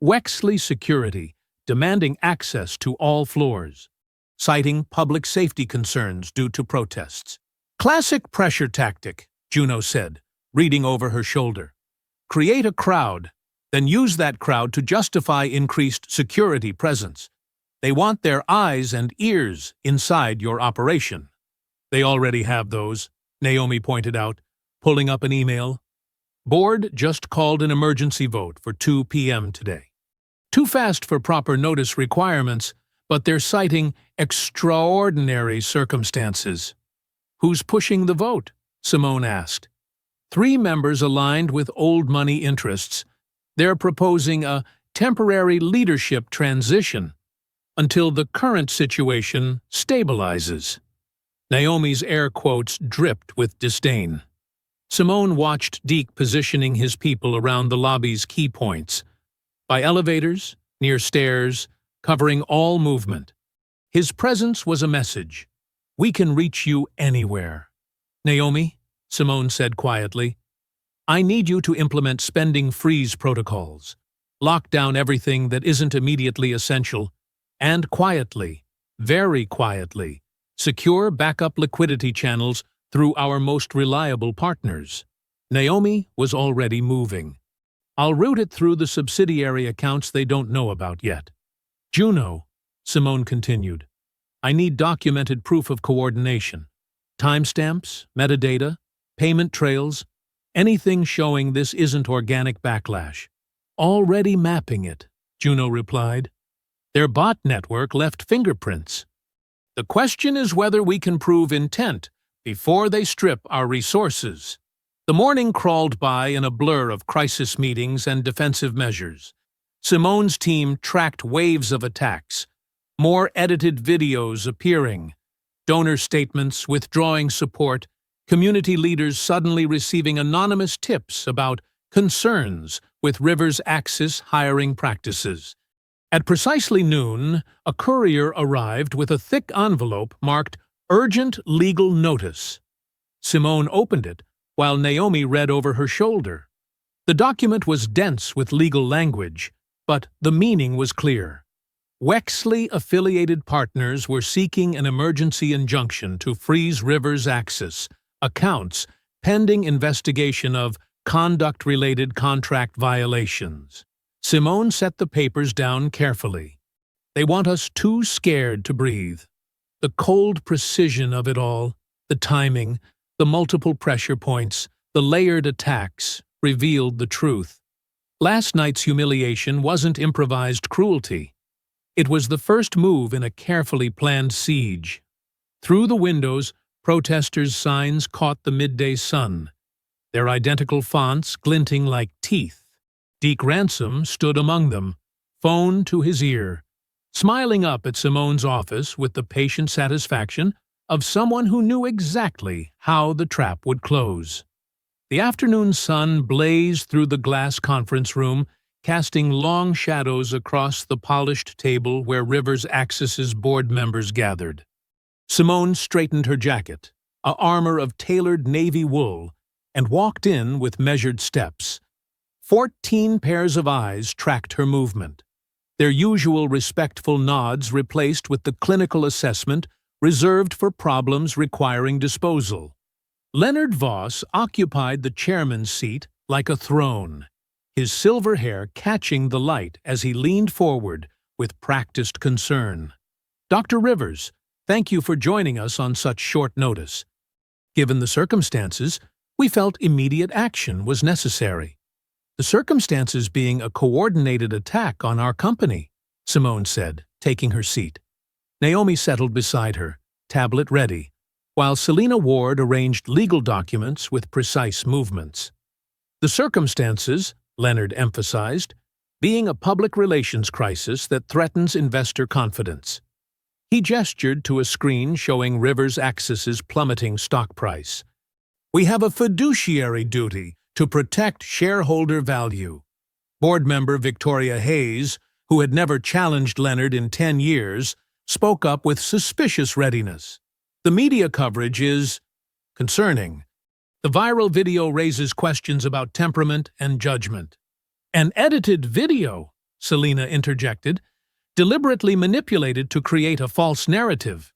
Wexley Security, demanding access to all floors, citing public safety concerns due to protests. Classic pressure tactic, Juno said, reading over her shoulder. Create a crowd, then use that crowd to justify increased security presence. They want their eyes and ears inside your operation. They already have those, Naomi pointed out, pulling up an email. Board just called an emergency vote for 2 p.m. today. Too fast for proper notice requirements, but they're citing extraordinary circumstances. Who's pushing the vote? Simone asked. 3 members aligned with old money interests. They're proposing a temporary leadership transition until the current situation stabilizes. Naomi's air quotes dripped with disdain. Simone watched Deke positioning his people around the lobby's key points, by elevators, near stairs, covering all movement. His presence was a message. We can reach you anywhere. Naomi, Simone said quietly, I need you to implement spending freeze protocols. Lock down everything that isn't immediately essential, and quietly, very quietly, secure backup liquidity channels through our most reliable partners. Naomi was already moving. I'll route it through the subsidiary accounts they don't know about yet. Juno, Simone continued, I need documented proof of coordination. Timestamps, metadata, payment trails, anything showing this isn't organic backlash. Already mapping it, Juno replied. Their bot network left fingerprints. The question is whether we can prove intent before they strip our resources. The morning crawled by in a blur of crisis meetings and defensive measures. Simone's team tracked waves of attacks, more edited videos appearing, donor statements withdrawing support, community leaders suddenly receiving anonymous tips about concerns with Rivers Axis hiring practices. At precisely noon, a courier arrived with a thick envelope marked Urgent Legal Notice. Simone opened it, while Naomi read over her shoulder. The document was dense with legal language, but the meaning was clear. Wexley-affiliated partners were seeking an emergency injunction to freeze Rivers Axis accounts pending investigation of conduct-related contract violations. Simone set the papers down carefully. They want us too scared to breathe. The cold precision of it all, the timing, the multiple pressure points, the layered attacks, revealed the truth. Last night's humiliation wasn't improvised cruelty. It was the first move in a carefully planned siege. Through the windows, protesters' signs caught the midday sun, their identical fonts glinting like teeth. Deke Ransom stood among them, phone to his ear, smiling up at Simone's office with the patient satisfaction of someone who knew exactly how the trap would close. The afternoon sun blazed through the glass conference room, casting long shadows across the polished table where Rivers Axis's board members gathered. Simone straightened her jacket, a armor of tailored navy wool, and walked in with measured steps. 14 pairs of eyes tracked her movement, their usual respectful nods replaced with the clinical assessment reserved for problems requiring disposal. Leonard Voss occupied the chairman's seat like a throne, his silver hair catching the light as he leaned forward with practiced concern. "Dr. Rivers, thank you for joining us on such short notice. Given the circumstances, we felt immediate action was necessary. The circumstances being a coordinated attack on our company," Simone said, taking her seat. Naomi settled beside her, tablet ready, while Selena Ward arranged legal documents with precise movements. "The circumstances," Leonard emphasized, "being a public relations crisis that threatens investor confidence." He gestured to a screen showing Rivers Axis's plummeting stock price. "We have a fiduciary duty to protect shareholder value." Board member Victoria Hayes, who had never challenged Leonard in 10 years, spoke up with suspicious readiness. "The media coverage is concerning. The viral video raises questions about temperament and judgment." "An edited video," Selena interjected, "deliberately manipulated to create a false narrative.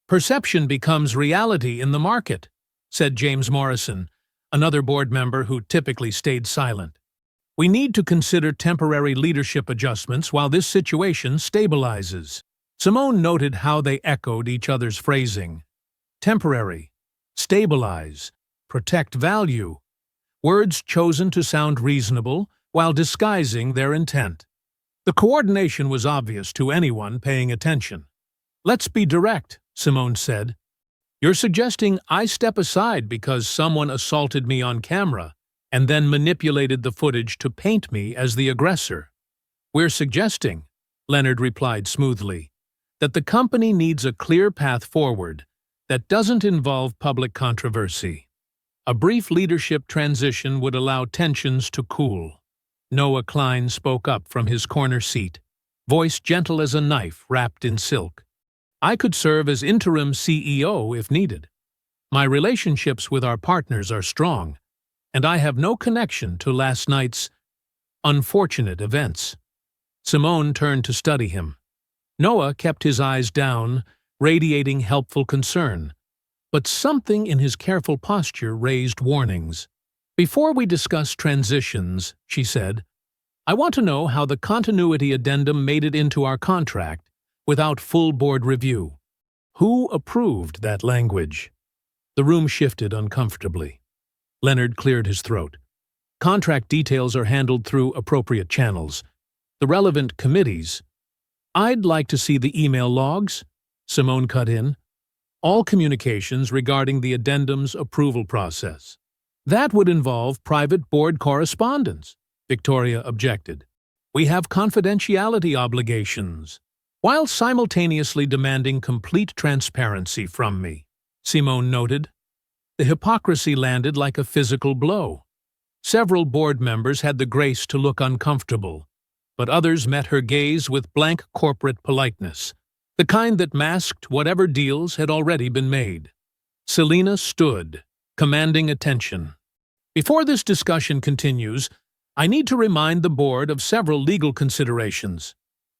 Perception becomes reality in the market," said James Morrison, another board member who typically stayed silent. "We need to consider temporary leadership adjustments while this situation stabilizes." Simone noted how they echoed each other's phrasing. Temporary, stabilize, protect value. Words chosen to sound reasonable while disguising their intent. The coordination was obvious to anyone paying attention. "Let's be direct," Simone said. "You're suggesting I step aside because someone assaulted me on camera and then manipulated the footage to paint me as the aggressor." "We're suggesting," Leonard replied smoothly, "that the company needs a clear path forward that doesn't involve public controversy. A brief leadership transition would allow tensions to cool." Noah Klein spoke up from his corner seat, voice gentle as a knife wrapped in silk. "I could serve as interim CEO if needed. My relationships with our partners are strong, and I have no connection to last night's unfortunate events." Simone turned to study him. Noah kept his eyes down, radiating helpful concern, but something in his careful posture raised warnings. "Before we discuss transitions," she said, "I want to know how the continuity addendum made it into our contract without full board review. Who approved that language?" The room shifted uncomfortably. Leonard cleared his throat. "Contract details are handled through appropriate channels. The relevant committees—" "I'd like to see the email logs," Simone cut in. "All communications regarding the addendum's approval process." "That would involve private board correspondence," Victoria objected. "We have confidentiality obligations," while simultaneously demanding complete transparency from me, Simone noted. The hypocrisy landed like a physical blow. Several board members had the grace to look uncomfortable, but others met her gaze with blank corporate politeness, the kind that masked whatever deals had already been made. Selena stood, commanding attention. "Before this discussion continues, I need to remind the board of several legal considerations.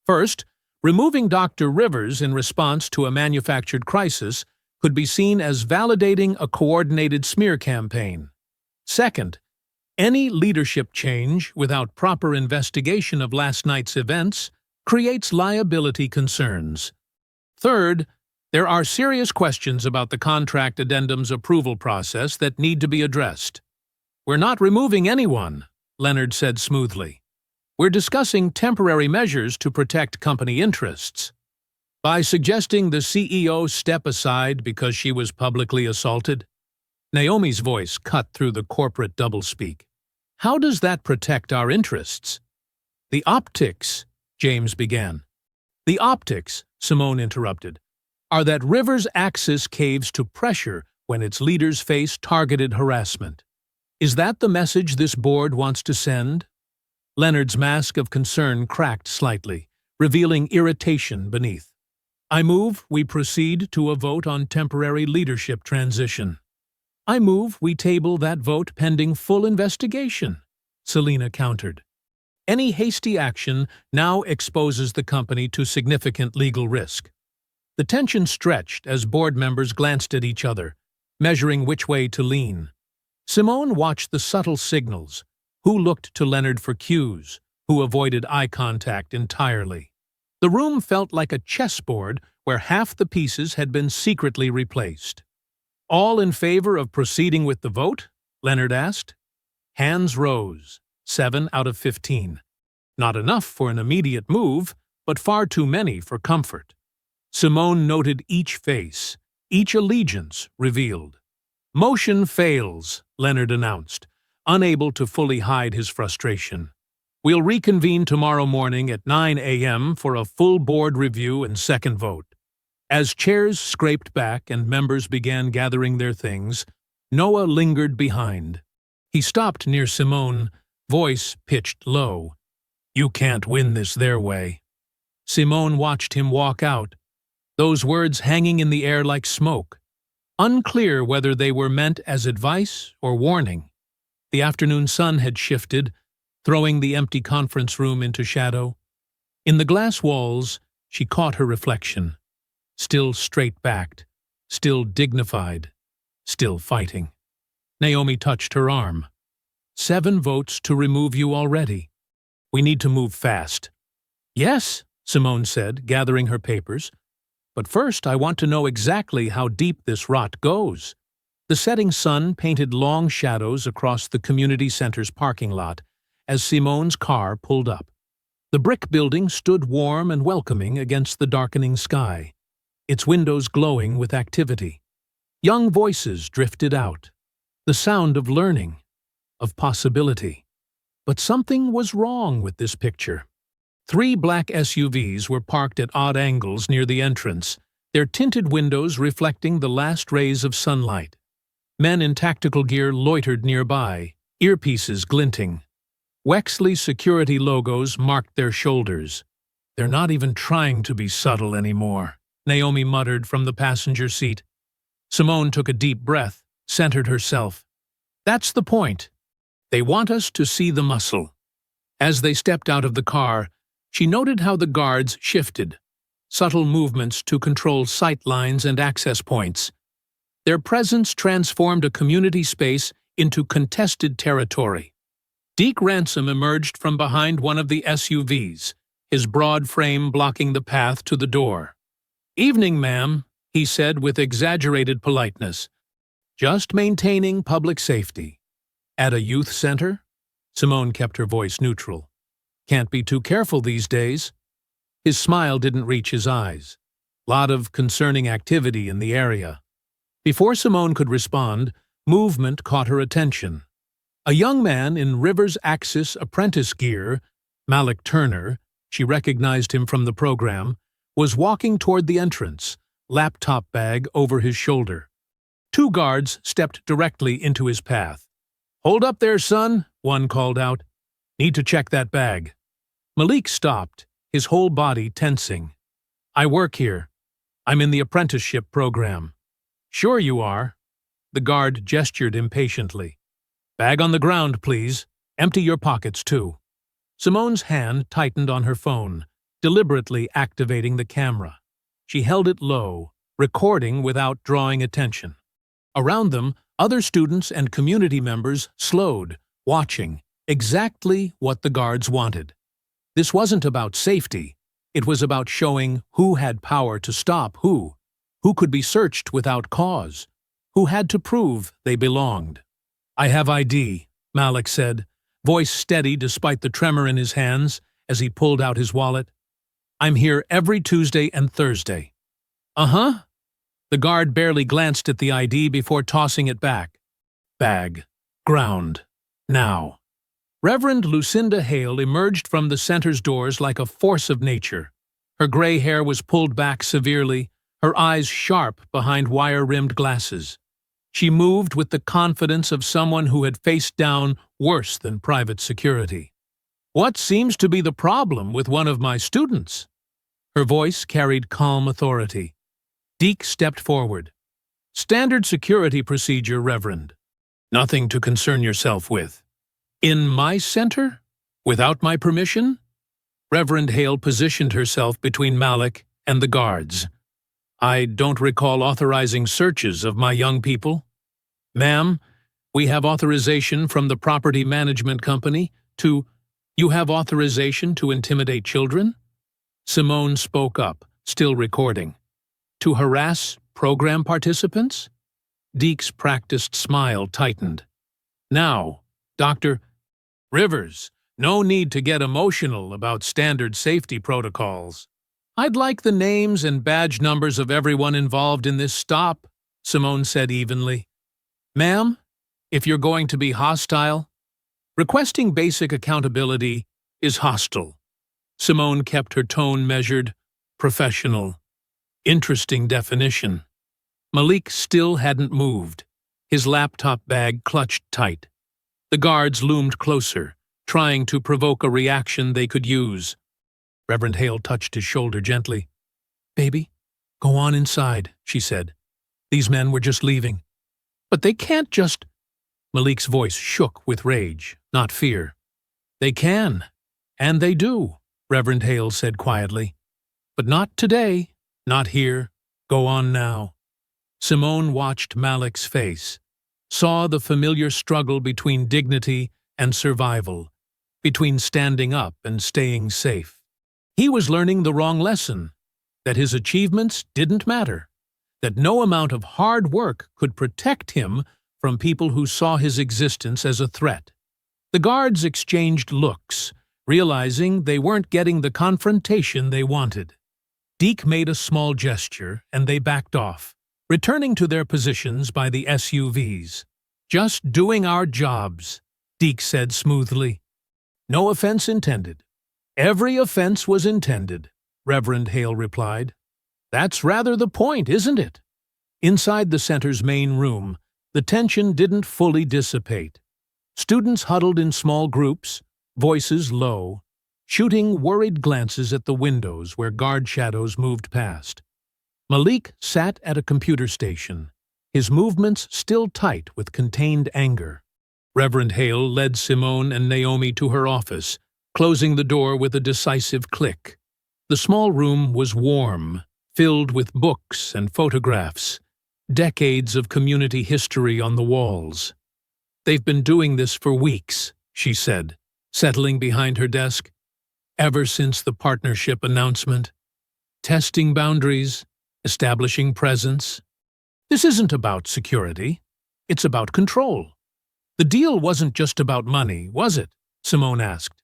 First, removing Dr. Rivers in response to a manufactured crisis could be seen as validating a coordinated smear campaign. Second, any leadership change without proper investigation of last night's events creates liability concerns. Third, there are serious questions about the contract addendum's approval process that need to be addressed." "We're not removing anyone," Leonard said smoothly. We're discussing temporary measures to protect company interests. By suggesting the CEO step aside because she was publicly assaulted, Naomi's voice cut through the corporate doublespeak. How does that protect our interests? The optics, James began. The optics, Simone interrupted, are that Rivers' Axis caves to pressure when its leaders face targeted harassment. Is that the message this board wants to send? Leonard's mask of concern cracked slightly, revealing irritation beneath. I move we proceed to a vote on temporary leadership transition. I move we table that vote pending full investigation, Selina countered. Any hasty action now exposes the company to significant legal risk. The tension stretched as board members glanced at each other, measuring which way to lean. Simone watched the subtle signals, who looked to Leonard for cues, who avoided eye contact entirely. The room felt like a chessboard where half the pieces had been secretly replaced. All in favor of proceeding with the vote? Leonard asked. Hands rose, 7 out of 15. Not enough for an immediate move, but far too many for comfort. Simone noted each face, each allegiance revealed. Motion fails, Leonard announced, unable to fully hide his frustration. We'll reconvene tomorrow morning at 9 a.m. for a full board review and second vote. As chairs scraped back and members began gathering their things, Noah lingered behind. He stopped near Simone, voice pitched low. You can't win this their way. Simone watched him walk out, those words hanging in the air like smoke, unclear whether they were meant as advice or warning. The afternoon sun had shifted, throwing the empty conference room into shadow. In the glass walls, she caught her reflection, still straight-backed, still dignified, still fighting. Naomi touched her arm. 7 votes to remove you already. We need to move fast. Yes, Simone said, gathering her papers. But first I want to know exactly how deep this rot goes. The setting sun painted long shadows across the community center's parking lot as Simone's car pulled up. The brick building stood warm and welcoming against the darkening sky, its windows glowing with activity. Young voices drifted out, the sound of learning, of possibility. But something was wrong with this picture. 3 black SUVs were parked at odd angles near the entrance, their tinted windows reflecting the last rays of sunlight. Men in tactical gear loitered nearby, earpieces glinting. Wexley security logos marked their shoulders. They're not even trying to be subtle anymore, Naomi muttered from the passenger seat. Simone took a deep breath, centered herself. That's the point. They want us to see the muscle. As they stepped out of the car, she noted how the guards shifted, subtle movements to control sight lines and access points. Their presence transformed a community space into contested territory. Deke Ransom emerged from behind one of the SUVs, his broad frame blocking the path to the door. Evening, ma'am, he said with exaggerated politeness. Just maintaining public safety. At a youth center? Simone kept her voice neutral. Can't be too careful these days. His smile didn't reach his eyes. Lot of concerning activity in the area. Before Simone could respond, movement caught her attention. A young man in Rivers' Axis apprentice gear, Malik Turner, she recognized him from the program, was walking toward the entrance, laptop bag over his shoulder. 2 guards stepped directly into his path. Hold up there, son, one called out. Need to check that bag. Malik stopped, his whole body tensing. I work here. I'm in the apprenticeship program. Sure you are. The guard gestured impatiently. Bag on the ground, please. Empty your pockets, too. Simone's hand tightened on her phone, deliberately activating the camera. She held it low, recording without drawing attention. Around them, other students and community members slowed, watching, exactly what the guards wanted. This wasn't about safety. It was about showing who had power to stop who could be searched without cause, who had to prove they belonged. I have ID, Malik said, voice steady despite the tremor in his hands as he pulled out his wallet. "I'm here every Tuesday and Thursday." "Uh-huh." The guard barely glanced at the ID before tossing it back. Bag. Ground. Now. Reverend Lucinda Hale emerged from the center's doors like a force of nature. Her gray hair was pulled back severely, her eyes sharp behind wire-rimmed glasses. She moved with the confidence of someone who had faced down worse than private security. "What seems to be the problem with one of my students?" Her voice carried calm authority. Deke stepped forward. "Standard security procedure, Reverend. Nothing to concern yourself with." "In my center? Without my permission?" Reverend Hale positioned herself between Malik and the guards. "I don't recall authorizing searches of my young people." "Ma'am, we have authorization from the property management company to— You have authorization to intimidate children?" Simone spoke up, still recording. "To harass program participants?" Deke's practiced smile tightened. "Now, Dr. Rivers, no need to get emotional about standard safety protocols. I'd like the names and badge numbers of everyone involved in this stop," Simone said evenly. "Ma'am, if you're going to be hostile, requesting basic accountability is hostile." Simone kept her tone measured, professional. Interesting definition. Malik still hadn't moved, his laptop bag clutched tight. The guards loomed closer, trying to provoke a reaction they could use. Reverend Hale touched his shoulder gently. "Baby, go on inside," she said. "These men were just leaving." "But they can't just—" Malik's voice shook with rage, not fear. "They can, and they do," Reverend Hale said quietly. "But not today, not here. Go on now." Simone watched Malik's face, saw the familiar struggle between dignity and survival, between standing up and staying safe. He was learning the wrong lesson, that his achievements didn't matter, that no amount of hard work could protect him from people who saw his existence as a threat. The guards exchanged looks, realizing they weren't getting the confrontation they wanted. Deke made a small gesture, and they backed off, returning to their positions by the SUVs. "Just doing our jobs," Deke said smoothly. "No offense intended." "Every offense was intended," Reverend Hale replied. "That's rather the point, isn't it?" Inside the center's main room, the tension didn't fully dissipate. Students huddled in small groups, voices low, shooting worried glances at the windows where guard shadows moved past. Malik sat at a computer station, his movements still tight with contained anger. Reverend Hale led Simone and Naomi to her office, closing the door with a decisive click. The small room was warm, filled with books and photographs, decades of community history on the walls. "They've been doing this for weeks," she said, settling behind her desk. "Ever since the partnership announcement. Testing boundaries, establishing presence. This isn't about security. It's about control." "The deal wasn't just about money, was it?" Simone asked.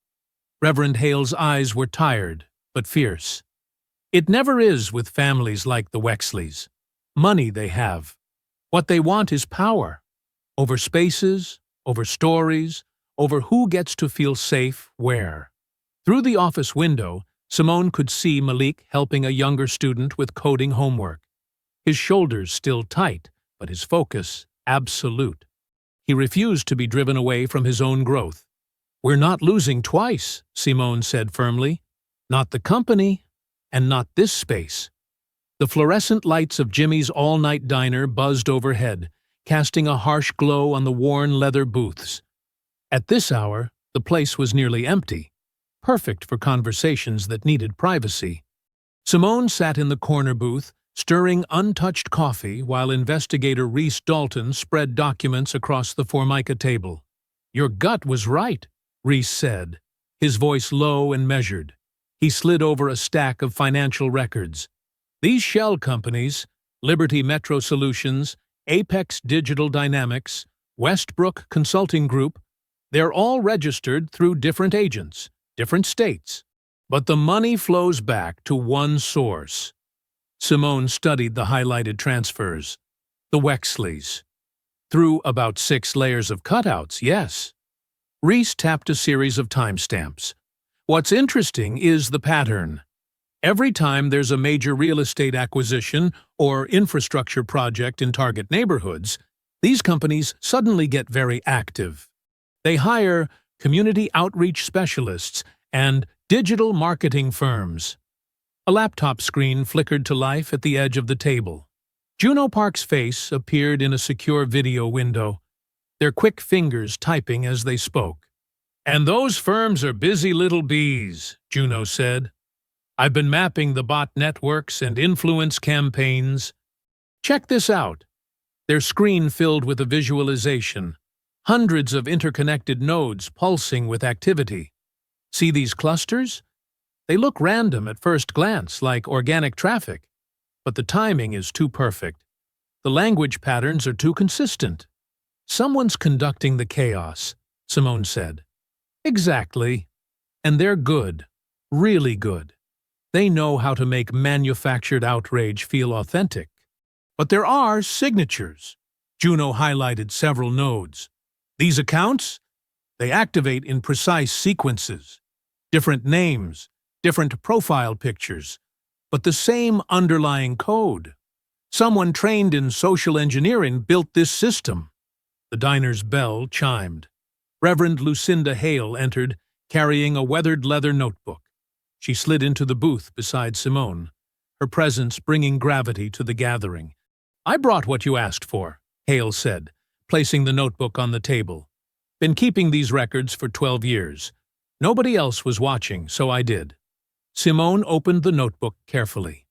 Reverend Hale's eyes were tired, but fierce. "It never is with families like the Wexleys. Money they have. What they want is power. Over spaces, over stories, over who gets to feel safe where." Through the office window, Simone could see Malik helping a younger student with coding homework. His shoulders still tight, but his focus absolute. He refused to be driven away from his own growth. "We're not losing twice," Simone said firmly. "Not the company, and not this space." The fluorescent lights of Jimmy's all-night diner buzzed overhead, casting a harsh glow on the worn leather booths. At this hour, the place was nearly empty, perfect for conversations that needed privacy. Simone sat in the corner booth, stirring untouched coffee while investigator Reese Dalton spread documents across the Formica table. "Your gut was right," Reese said, his voice low and measured. He slid over a stack of financial records. "These shell companies, Liberty Metro Solutions, Apex Digital Dynamics, Westbrook Consulting Group, They're all registered through different agents, different states. But the money flows back to one source. Simone studied the highlighted transfers. The Wexleys. Through about 6 layers of cutouts, yes. Reese tapped a series of timestamps. What's interesting is the pattern. Every time there's a major real estate acquisition or infrastructure project in target neighborhoods, these companies suddenly get very active. They hire community outreach specialists and digital marketing firms. A laptop screen flickered to life at the edge of the table. Juno Park's face appeared in a secure video window, their quick fingers typing as they spoke. "And those firms are busy little bees," Juno said. "I've been mapping the bot networks and influence campaigns. Check this out." Their screen filled with a visualization, hundreds of interconnected nodes pulsing with activity. "See these clusters? They look random at first glance, like organic traffic. But the timing is too perfect. The language patterns are too consistent. Someone's conducting the chaos," Simone said. "Exactly. And they're good. Really good. They know how to make manufactured outrage feel authentic. But there are signatures." Juno highlighted several nodes. "These accounts? They activate in precise sequences. Different names, different profile pictures, but the same underlying code. Someone trained in social engineering built this system." The diner's bell chimed. Reverend Lucinda Hale entered, carrying a weathered leather notebook. She slid into the booth beside Simone, her presence bringing gravity to the gathering. "I brought what you asked for," Hale said, placing the notebook on the table. "Been keeping these records for 12 years. Nobody else was watching, so I did." Simone opened the notebook carefully.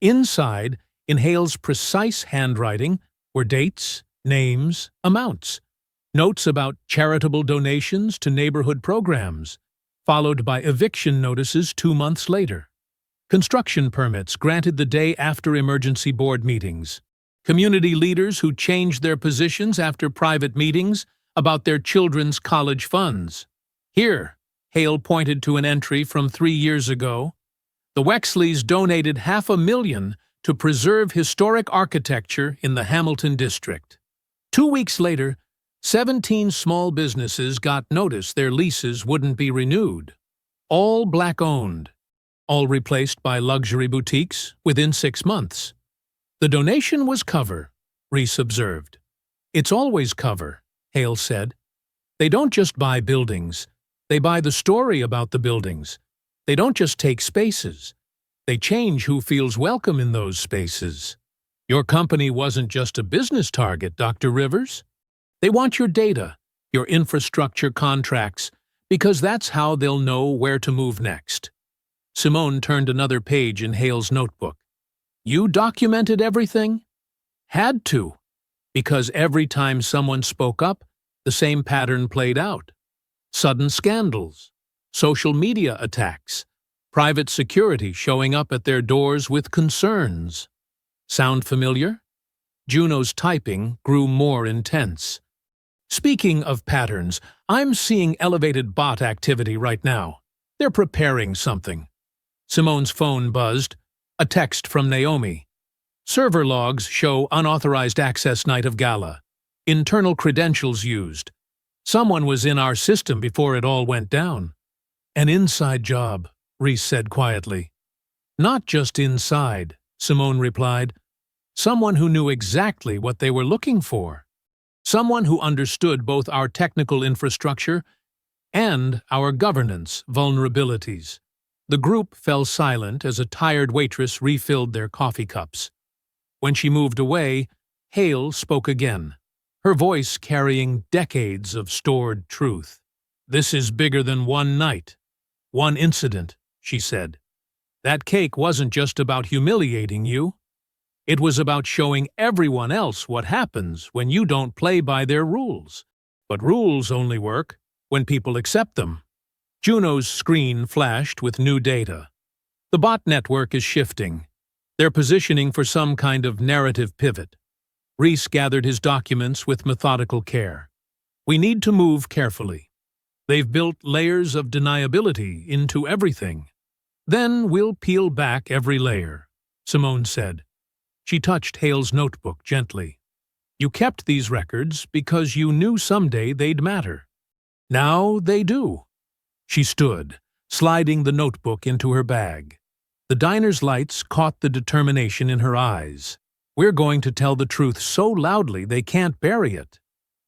Inside, in Hale's precise handwriting, were dates, names, amounts, notes about charitable donations to neighborhood programs, followed by eviction notices 2 months later. Construction permits granted the day after emergency board meetings. Community leaders who changed their positions after private meetings about their children's college funds. Here, Hale pointed to an entry from 3 years ago. The Wexleys donated $500,000 to preserve historic architecture in the Hamilton district. 2 weeks later, 17 small businesses got notice their leases wouldn't be renewed. All black-owned, all replaced by luxury boutiques within 6 months. "The donation was cover," Reese observed. "It's always cover," Hale said. "They don't just buy buildings. They buy the story about the buildings. They don't just take spaces. They change who feels welcome in those spaces. Your company wasn't just a business target, Dr. Rivers. They want your data, your infrastructure contracts, because that's how they'll know where to move next." Simone turned another page in Hale's notebook. "You documented everything?" "Had to, because every time someone spoke up, the same pattern played out. Sudden scandals, social media attacks, private security showing up at their doors with concerns. Sound familiar?" Juno's typing grew more intense. "Speaking of patterns, I'm seeing elevated bot activity right now. They're preparing something." Simone's phone buzzed. A text from Naomi. "Server logs show unauthorized access night of gala. Internal credentials used. Someone was in our system before it all went down." "An inside job," Reese said quietly. "Not just inside," Simone replied. "Someone who knew exactly what they were looking for. Someone who understood both our technical infrastructure and our governance vulnerabilities." The group fell silent as a tired waitress refilled their coffee cups. When she moved away, Hale spoke again, her voice carrying decades of stored truth. "This is bigger than one night, one incident," she said. "That cake wasn't just about humiliating you. It was about showing everyone else what happens when you don't play by their rules. But rules only work when people accept them." Juno's screen flashed with new data. The bot network is shifting. They're positioning for some kind of narrative pivot. Reese gathered his documents with methodical care. "We need to move carefully. They've built layers of deniability into everything. Then we'll peel back every layer, Simone said. She touched Hale's notebook gently. You kept these records because you knew someday they'd matter. Now they do. She stood, sliding the notebook into her bag. The diner's lights caught the determination in her eyes. We're going to tell the truth so loudly they can't bury it.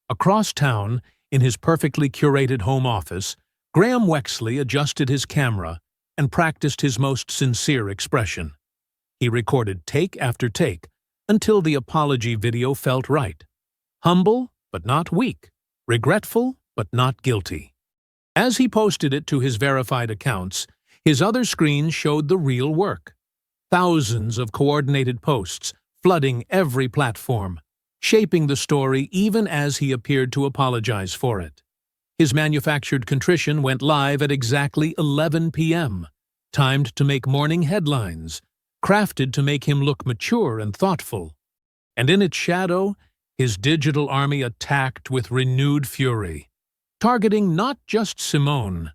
Across town, in his perfectly curated home office, Graham Wexley adjusted his camera and practiced his most sincere expression. He recorded take after take until the apology video felt right. Humble, but not weak. Regretful, but not guilty. As he posted it to his verified accounts, his other screens showed the real work. Thousands of coordinated posts flooding every platform, shaping the story even as he appeared to apologize for it. His manufactured contrition went live at exactly 11 p.m., timed to make morning headlines, crafted to make him look mature and thoughtful. And in its shadow, his digital army attacked with renewed fury, targeting not just Simone,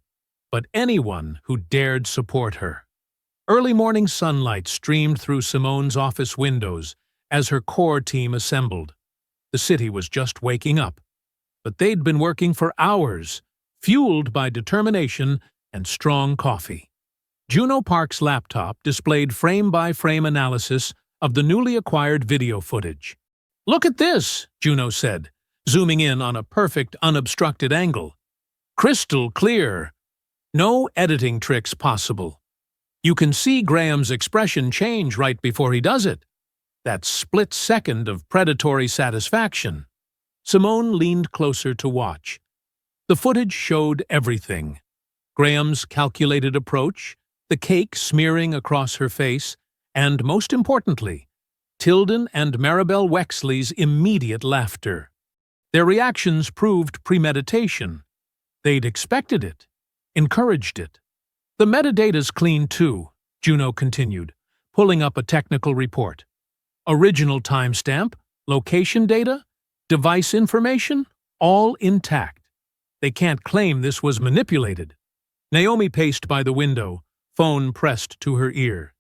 but anyone who dared support her. Early morning sunlight streamed through Simone's office windows as her core team assembled. The city was just waking up, but they'd been working for hours, fueled by determination and strong coffee. Juno Park's laptop displayed frame-by-frame analysis of the newly acquired video footage. "Look at this," Juno said, zooming in on a perfect, unobstructed angle. "Crystal clear. No editing tricks possible. You can see Graham's expression change right before he does it. That split second of predatory satisfaction." Simone leaned closer to watch. The footage showed everything. Graham's calculated approach, the cake smearing across her face, and, most importantly, Tilden and Maribel Wexley's immediate laughter. Their reactions proved premeditation. They'd expected it, encouraged it. "The metadata's clean too," Juno continued, pulling up a technical report. "Original timestamp, location data, device information, all intact. They can't claim this was manipulated." Naomi paced by the window, phone pressed to her ear.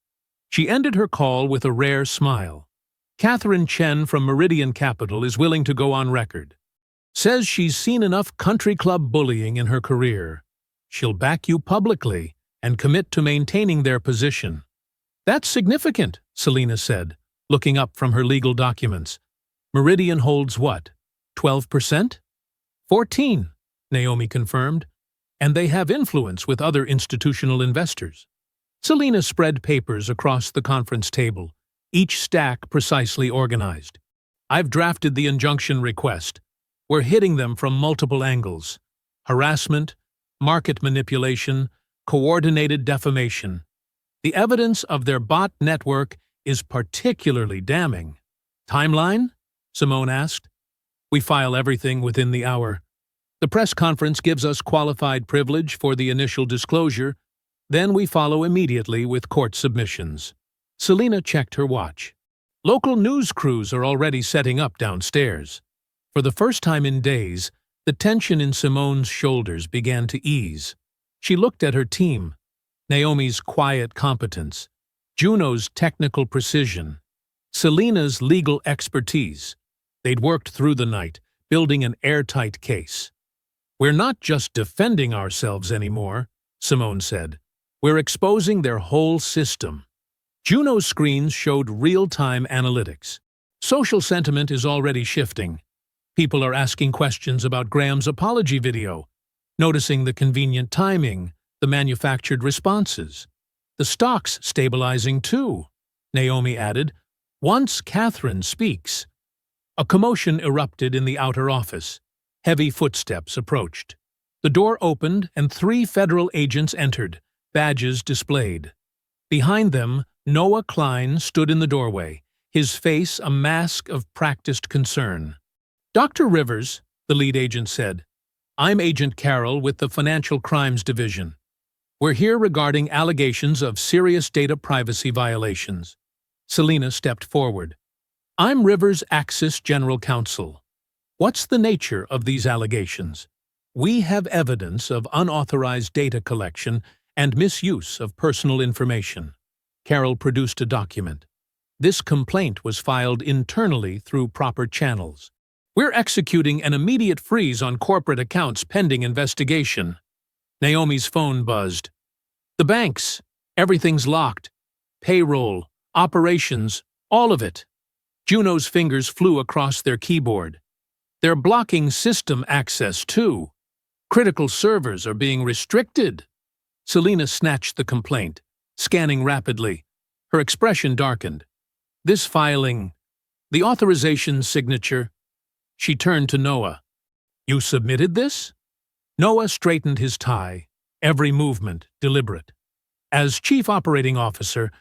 She ended her call with a rare smile. Catherine Chen from Meridian Capital is willing to go on record. Says she's seen enough country club bullying in her career. She'll back you publicly and commit to maintaining their position. "That's significant," Selena said, looking up from her legal documents. "Meridian holds what, 12%? 14, Naomi confirmed. And they have influence with other institutional investors." Selena spread papers across the conference table, each stack precisely organized. "I've drafted the injunction request. We're hitting them from multiple angles. Harassment, market manipulation, coordinated defamation. The evidence of their bot network is particularly damning." "Timeline?" Simone asked. "We file everything within the hour. The press conference gives us qualified privilege for the initial disclosure, then we follow immediately with court submissions." Selena checked her watch. Local news crews are already setting up downstairs. For the first time in days, the tension in Simone's shoulders began to ease. She looked at her team, Naomi's quiet competence, Juno's technical precision, Selena's legal expertise. They'd worked through the night, building an airtight case. "We're not just defending ourselves anymore," Simone said. "We're exposing their whole system." Juno's screens showed real-time analytics. Social sentiment is already shifting. People are asking questions about Graham's apology video, noticing the convenient timing, the manufactured responses. "The stock's stabilizing too," Naomi added, "once Catherine speaks." A commotion erupted in the outer office. Heavy footsteps approached. The door opened and 3 federal agents entered, badges displayed. Behind them, Noah Klein stood in the doorway, his face a mask of practiced concern. "Dr. Rivers," the lead agent said, "I'm Agent Carroll with the Financial Crimes Division. We're here regarding allegations of serious data privacy violations." Selena stepped forward. "I'm Rivers' Axis General Counsel. What's the nature of these allegations?" We have evidence of unauthorized data collection and misuse of personal information. Carol produced a document. This complaint was filed internally through proper channels. We're executing an immediate freeze on corporate accounts pending investigation. Naomi's phone buzzed. The banks. Everything's locked. Payroll, operations, all of it. Juno's fingers flew across their keyboard. They're blocking system access, too. Critical servers are being restricted. Selena snatched the complaint, scanning rapidly. Her expression darkened. This filing, the authorization signature. She turned to Noah. You submitted this? Noah straightened his tie, every movement deliberate. As Chief Operating Officer,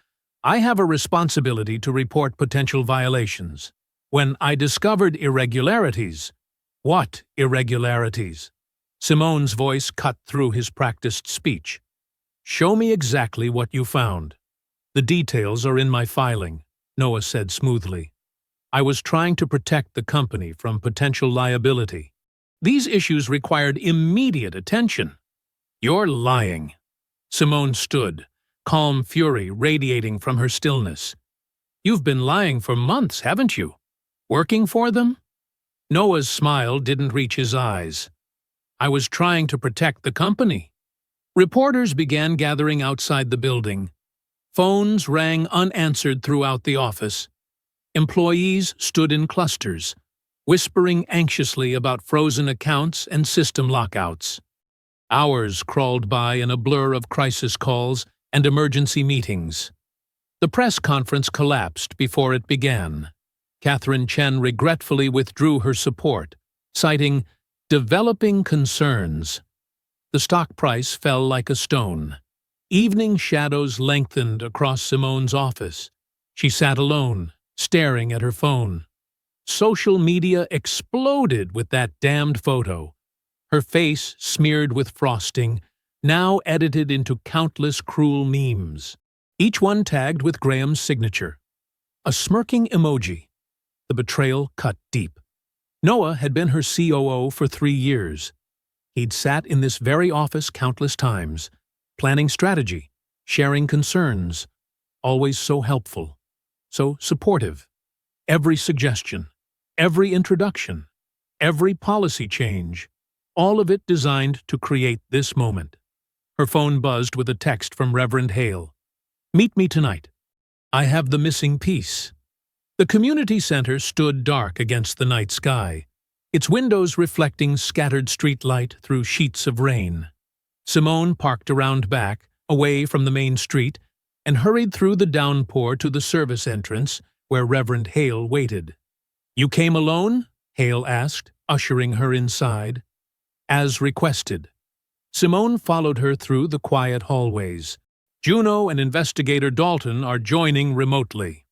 I have a responsibility to report potential violations. When I discovered irregularities— What irregularities? Simone's voice cut through his practiced speech. Show me exactly what you found. The details are in my filing, Noah said smoothly. I was trying to protect the company from potential liability. These issues required immediate attention. You're lying. Simone stood, calm fury radiating from her stillness. You've been lying for months, haven't you? Working for them? Noah's smile didn't reach his eyes. I was trying to protect the company. Reporters began gathering outside the building. Phones rang unanswered throughout the office. Employees stood in clusters, whispering anxiously about frozen accounts and system lockouts. Hours crawled by in a blur of crisis calls and emergency meetings. The press conference collapsed before it began. Catherine Chen regretfully withdrew her support, citing developing concerns. The stock price fell like a stone. Evening shadows lengthened across Simone's office. She sat alone, staring at her phone. Social media exploded with that damned photo. Her face smeared with frosting, now edited into countless cruel memes, each one tagged with Graham's signature. A smirking emoji. The betrayal cut deep. Noah had been her COO for 3 years. He'd sat in this very office countless times, planning strategy, sharing concerns, always so helpful, so supportive. Every suggestion, every introduction, every policy change, all of it designed to create this moment. Her phone buzzed with a text from Reverend Hale. Meet me tonight. I have the missing piece. The community center stood dark against the night sky, its windows reflecting scattered street light through sheets of rain. Simone parked around back, away from the main street, and hurried through the downpour to the service entrance where Reverend Hale waited. You came alone? Hale asked, ushering her inside. As requested. Simone followed her through the quiet hallways. Juno and Investigator Dalton are joining remotely.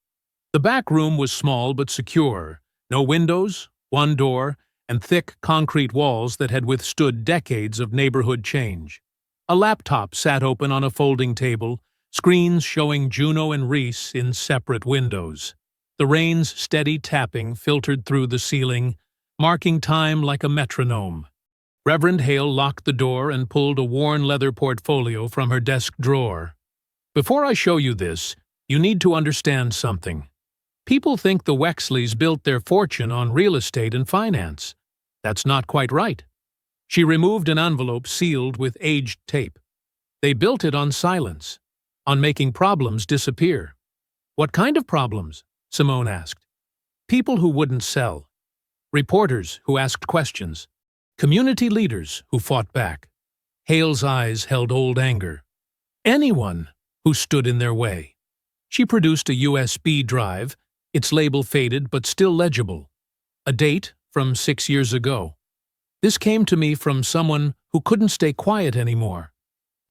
The back room was small but secure. No windows, one door, and thick concrete walls that had withstood decades of neighborhood change. A laptop sat open on a folding table, screens showing Juno and Reese in separate windows. The rain's steady tapping filtered through the ceiling, marking time like a metronome. Reverend Hale locked the door and pulled a worn leather portfolio from her desk drawer. Before I show you this, you need to understand something. People think the Wexleys built their fortune on real estate and finance. That's not quite right. She removed an envelope sealed with aged tape. They built it on silence, on making problems disappear. What kind of problems? Simone asked. People who wouldn't sell. Reporters who asked questions. Community leaders who fought back. Hale's eyes held old anger. Anyone who stood in their way. She produced a USB drive, its label faded but still legible. A date from 6 years ago. This came to me from someone who couldn't stay quiet anymore.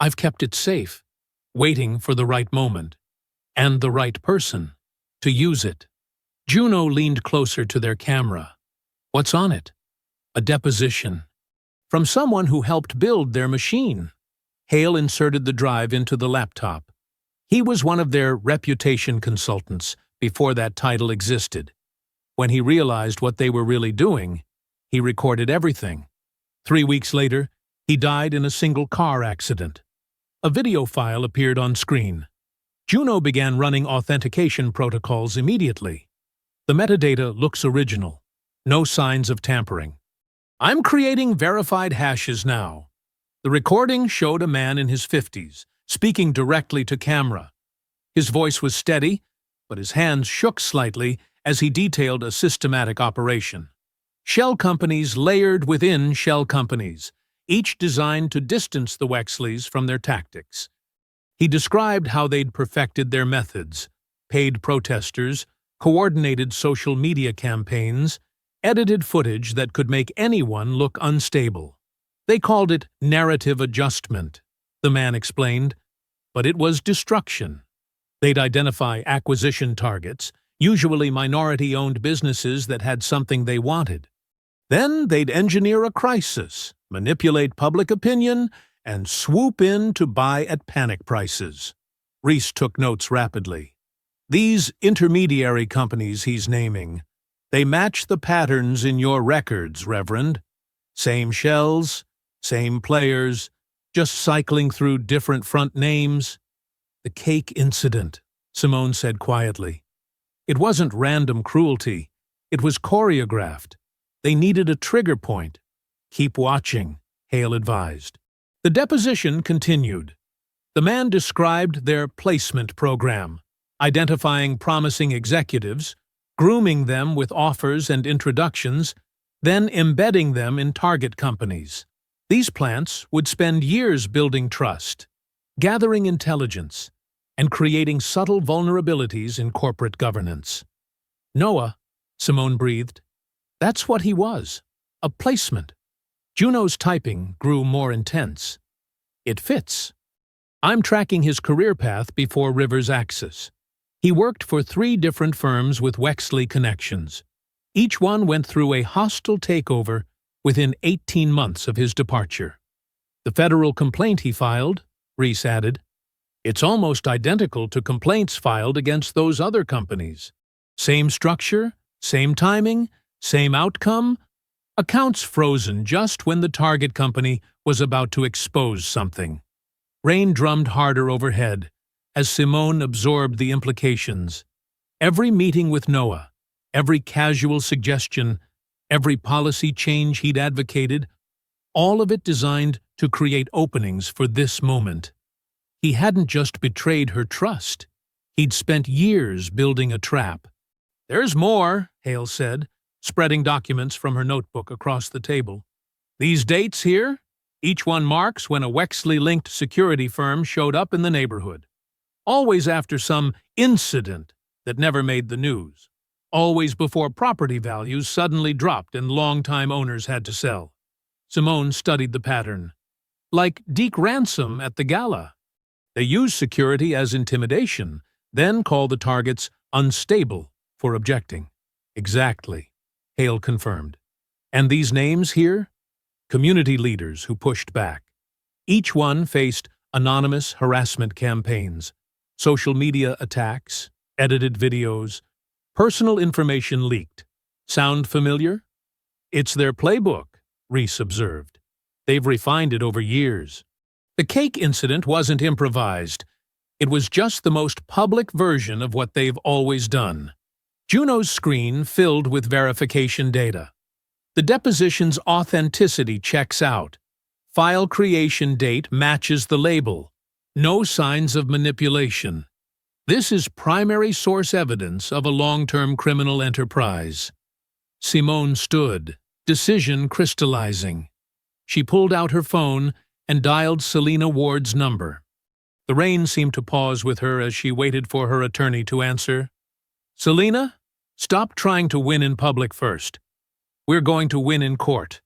I've kept it safe, waiting for the right moment, and the right person, to use it. Juno leaned closer to their camera. What's on it? A deposition. From someone who helped build their machine. Hale inserted the drive into the laptop. He was one of their reputation consultants before that title existed. When he realized what they were really doing, he recorded everything. 3 weeks later, he died in a single car accident. A video file appeared on screen. Juno began running authentication protocols immediately. The metadata looks original. No signs of tampering. "I'm creating verified hashes now." The recording showed a man in his 50s, speaking directly to camera. His voice was steady, but his hands shook slightly as he detailed a systematic operation. Shell companies layered within shell companies, each designed to distance the Wexleys from their tactics. He described how they'd perfected their methods: paid protesters, coordinated social media campaigns, edited footage that could make anyone look unstable. They called it narrative adjustment, the man explained, but it was destruction. They'd identify acquisition targets, usually minority-owned businesses that had something they wanted. Then they'd engineer a crisis, manipulate public opinion, and swoop in to buy at panic prices. Reese took notes rapidly. These intermediary companies he's naming, they match the patterns in your records, Reverend. Same shells, same players, just cycling through different front names. "The cake incident," Simone said quietly. "It wasn't random cruelty. It was choreographed. They needed a trigger point." "Keep watching," Hale advised. The deposition continued. The man described their placement program, identifying promising executives, grooming them with offers and introductions, then embedding them in target companies. These plants would spend years building trust, gathering intelligence, and creating subtle vulnerabilities in corporate governance. "Noah," Simone breathed. "That's what he was. A placement." Juno's typing grew more intense. "It fits. I'm tracking his career path before Rivers Axis. He worked for 3 different firms with Wexley connections. Each one went through a hostile takeover within 18 months of his departure. The federal complaint he filed," Reese added, "it's almost identical to complaints filed against those other companies. Same structure, same timing, same outcome. Accounts frozen just when the target company was about to expose something." Rain drummed harder overhead as Simone absorbed the implications. Every meeting with Noah, every casual suggestion, every policy change he'd advocated, all of it designed to create openings for this moment. He hadn't just betrayed her trust. He'd spent years building a trap. "There's more," Hale said, spreading documents from her notebook across the table. "These dates here, each one marks when a Wexley-linked security firm showed up in the neighborhood. Always after some incident that never made the news. Always before property values suddenly dropped and longtime owners had to sell." Simone studied the pattern. "Like Deke Ransom at the gala. They use security as intimidation, then call the targets unstable for objecting." "Exactly," Hale confirmed. "And these names here? Community leaders who pushed back. Each one faced anonymous harassment campaigns, social media attacks, edited videos, personal information leaked. Sound familiar?" "It's their playbook," Reese observed. "They've refined it over years." The cake incident wasn't improvised. It was just the most public version of what they've always done. Juno's screen filled with verification data. The deposition's authenticity checks out. File creation date matches the label. No signs of manipulation. This is primary source evidence of a long-term criminal enterprise. Simone stood, decision crystallizing. She pulled out her phone and dialed Selena Ward's number. The rain seemed to pause with her as she waited for her attorney to answer. "Selena, stop trying to win in public first. We're going to win in court.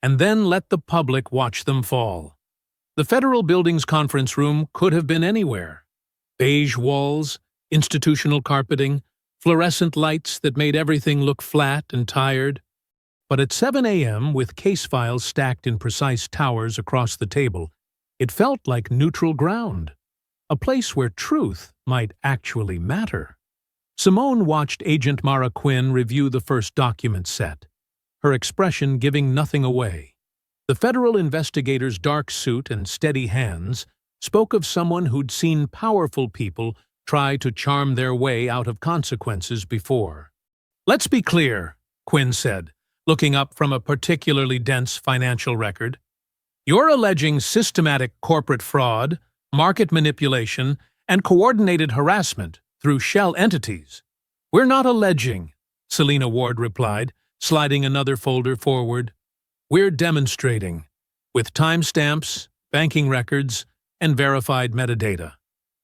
And then let the public watch them fall." The Federal Building's conference room could have been anywhere. Beige walls, institutional carpeting, fluorescent lights that made everything look flat and tired. But at 7 a.m., with case files stacked in precise towers across the table, it felt like neutral ground, a place where truth might actually matter. Simone watched Agent Mara Quinn review the first document set, her expression giving nothing away. The federal investigator's dark suit and steady hands spoke of someone who'd seen powerful people try to charm their way out of consequences before. "Let's be clear," Quinn said, looking up from a particularly dense financial record. "You're alleging systematic corporate fraud, market manipulation, and coordinated harassment through shell entities." "We're not alleging," Selina Ward replied, sliding another folder forward. "We're demonstrating, with timestamps, banking records, and verified metadata."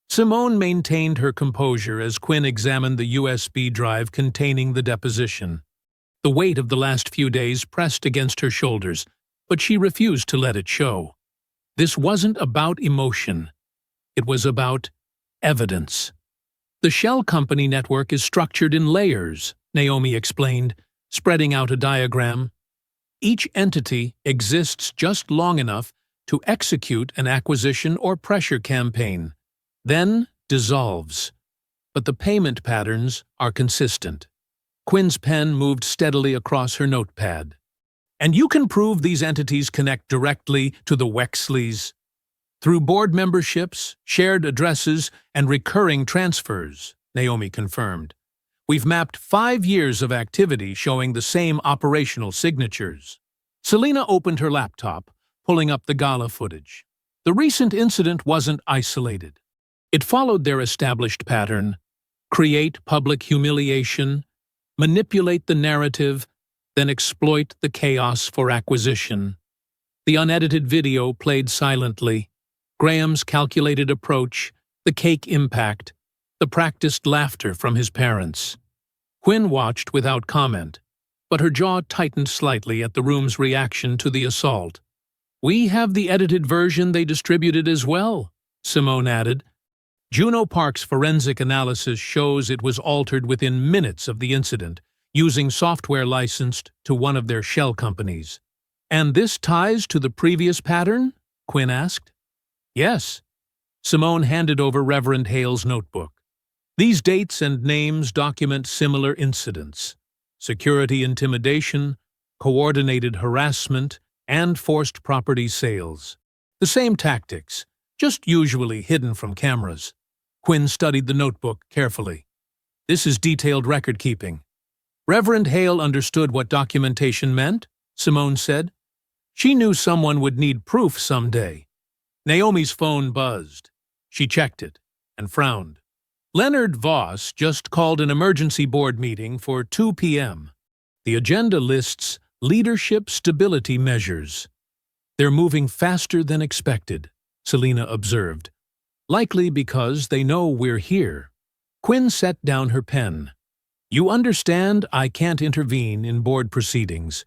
Simone maintained her composure as Quinn examined the USB drive containing the deposition. The weight of the last few days pressed against her shoulders, but she refused to let it show. This wasn't about emotion. It was about evidence. "The shell company network is structured in layers," Naomi explained, spreading out a diagram. "Each entity exists just long enough to execute an acquisition or pressure campaign, then dissolves. But the payment patterns are consistent." Quinn's pen moved steadily across her notepad. "And you can prove these entities connect directly to the Wexleys through board memberships, shared addresses, and recurring transfers," Naomi confirmed. "We've mapped 5 years of activity showing the same operational signatures." Selina opened her laptop, pulling up the gala footage. The recent incident wasn't isolated. It followed their established pattern: create public humiliation, manipulate the narrative, then exploit the chaos for acquisition. The unedited video played silently. Graham's calculated approach, the cake impact, the practiced laughter from his parents. Quinn watched without comment, but her jaw tightened slightly at the room's reaction to the assault. "We have the edited version they distributed as well," Simone added. "Juno Park's forensic analysis shows it was altered within minutes of the incident, using software licensed to one of their shell companies." "And this ties to the previous pattern?" Quinn asked. "Yes." Simone handed over Reverend Hale's notebook. "These dates and names document similar incidents: security intimidation, coordinated harassment, and forced property sales. The same tactics, just usually hidden from cameras." Quinn studied the notebook carefully. "This is detailed record-keeping." "Reverend Hale understood what documentation meant," Simone said. "She knew someone would need proof someday." Naomi's phone buzzed. She checked it and frowned. Leonard Voss just called an emergency board meeting for 2 p.m. The agenda lists leadership stability measures. "They're moving faster than expected," Selina observed. "Likely because they know we're here." Quinn set down her pen. "You understand I can't intervene in board proceedings.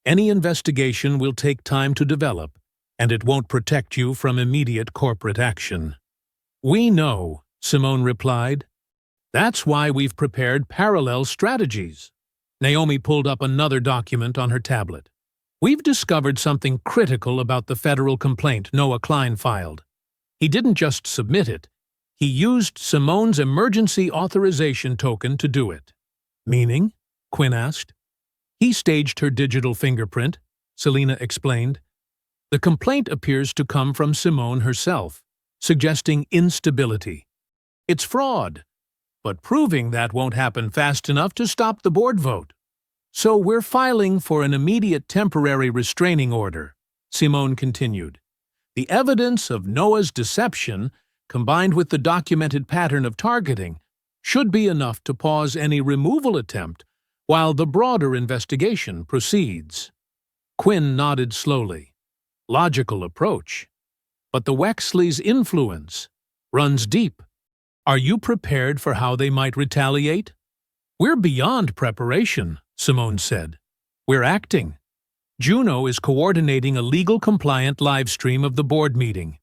Any investigation will take time to develop, and it won't protect you from immediate corporate action." "We know," Simone replied. "That's why we've prepared parallel strategies." Naomi pulled up another document on her tablet. "We've discovered something critical about the federal complaint Noah Klein filed. He didn't just submit it. He used Simone's emergency authorization token to do it." "Meaning?" Quinn asked. "He staged her digital fingerprint," Selina explained. "The complaint appears to come from Simone herself, suggesting instability. It's fraud, but proving that won't happen fast enough to stop the board vote. So we're filing for an immediate temporary restraining order," Simone continued. "The evidence of Noah's deception, combined with the documented pattern of targeting, should be enough to pause any removal attempt while the broader investigation proceeds." Quinn nodded slowly. "Logical approach. But the Wexleys' influence runs deep. Are you prepared for how they might retaliate?" "We're beyond preparation," Simone said. "We're acting. Juno is coordinating a legal-compliant live stream of the board meeting.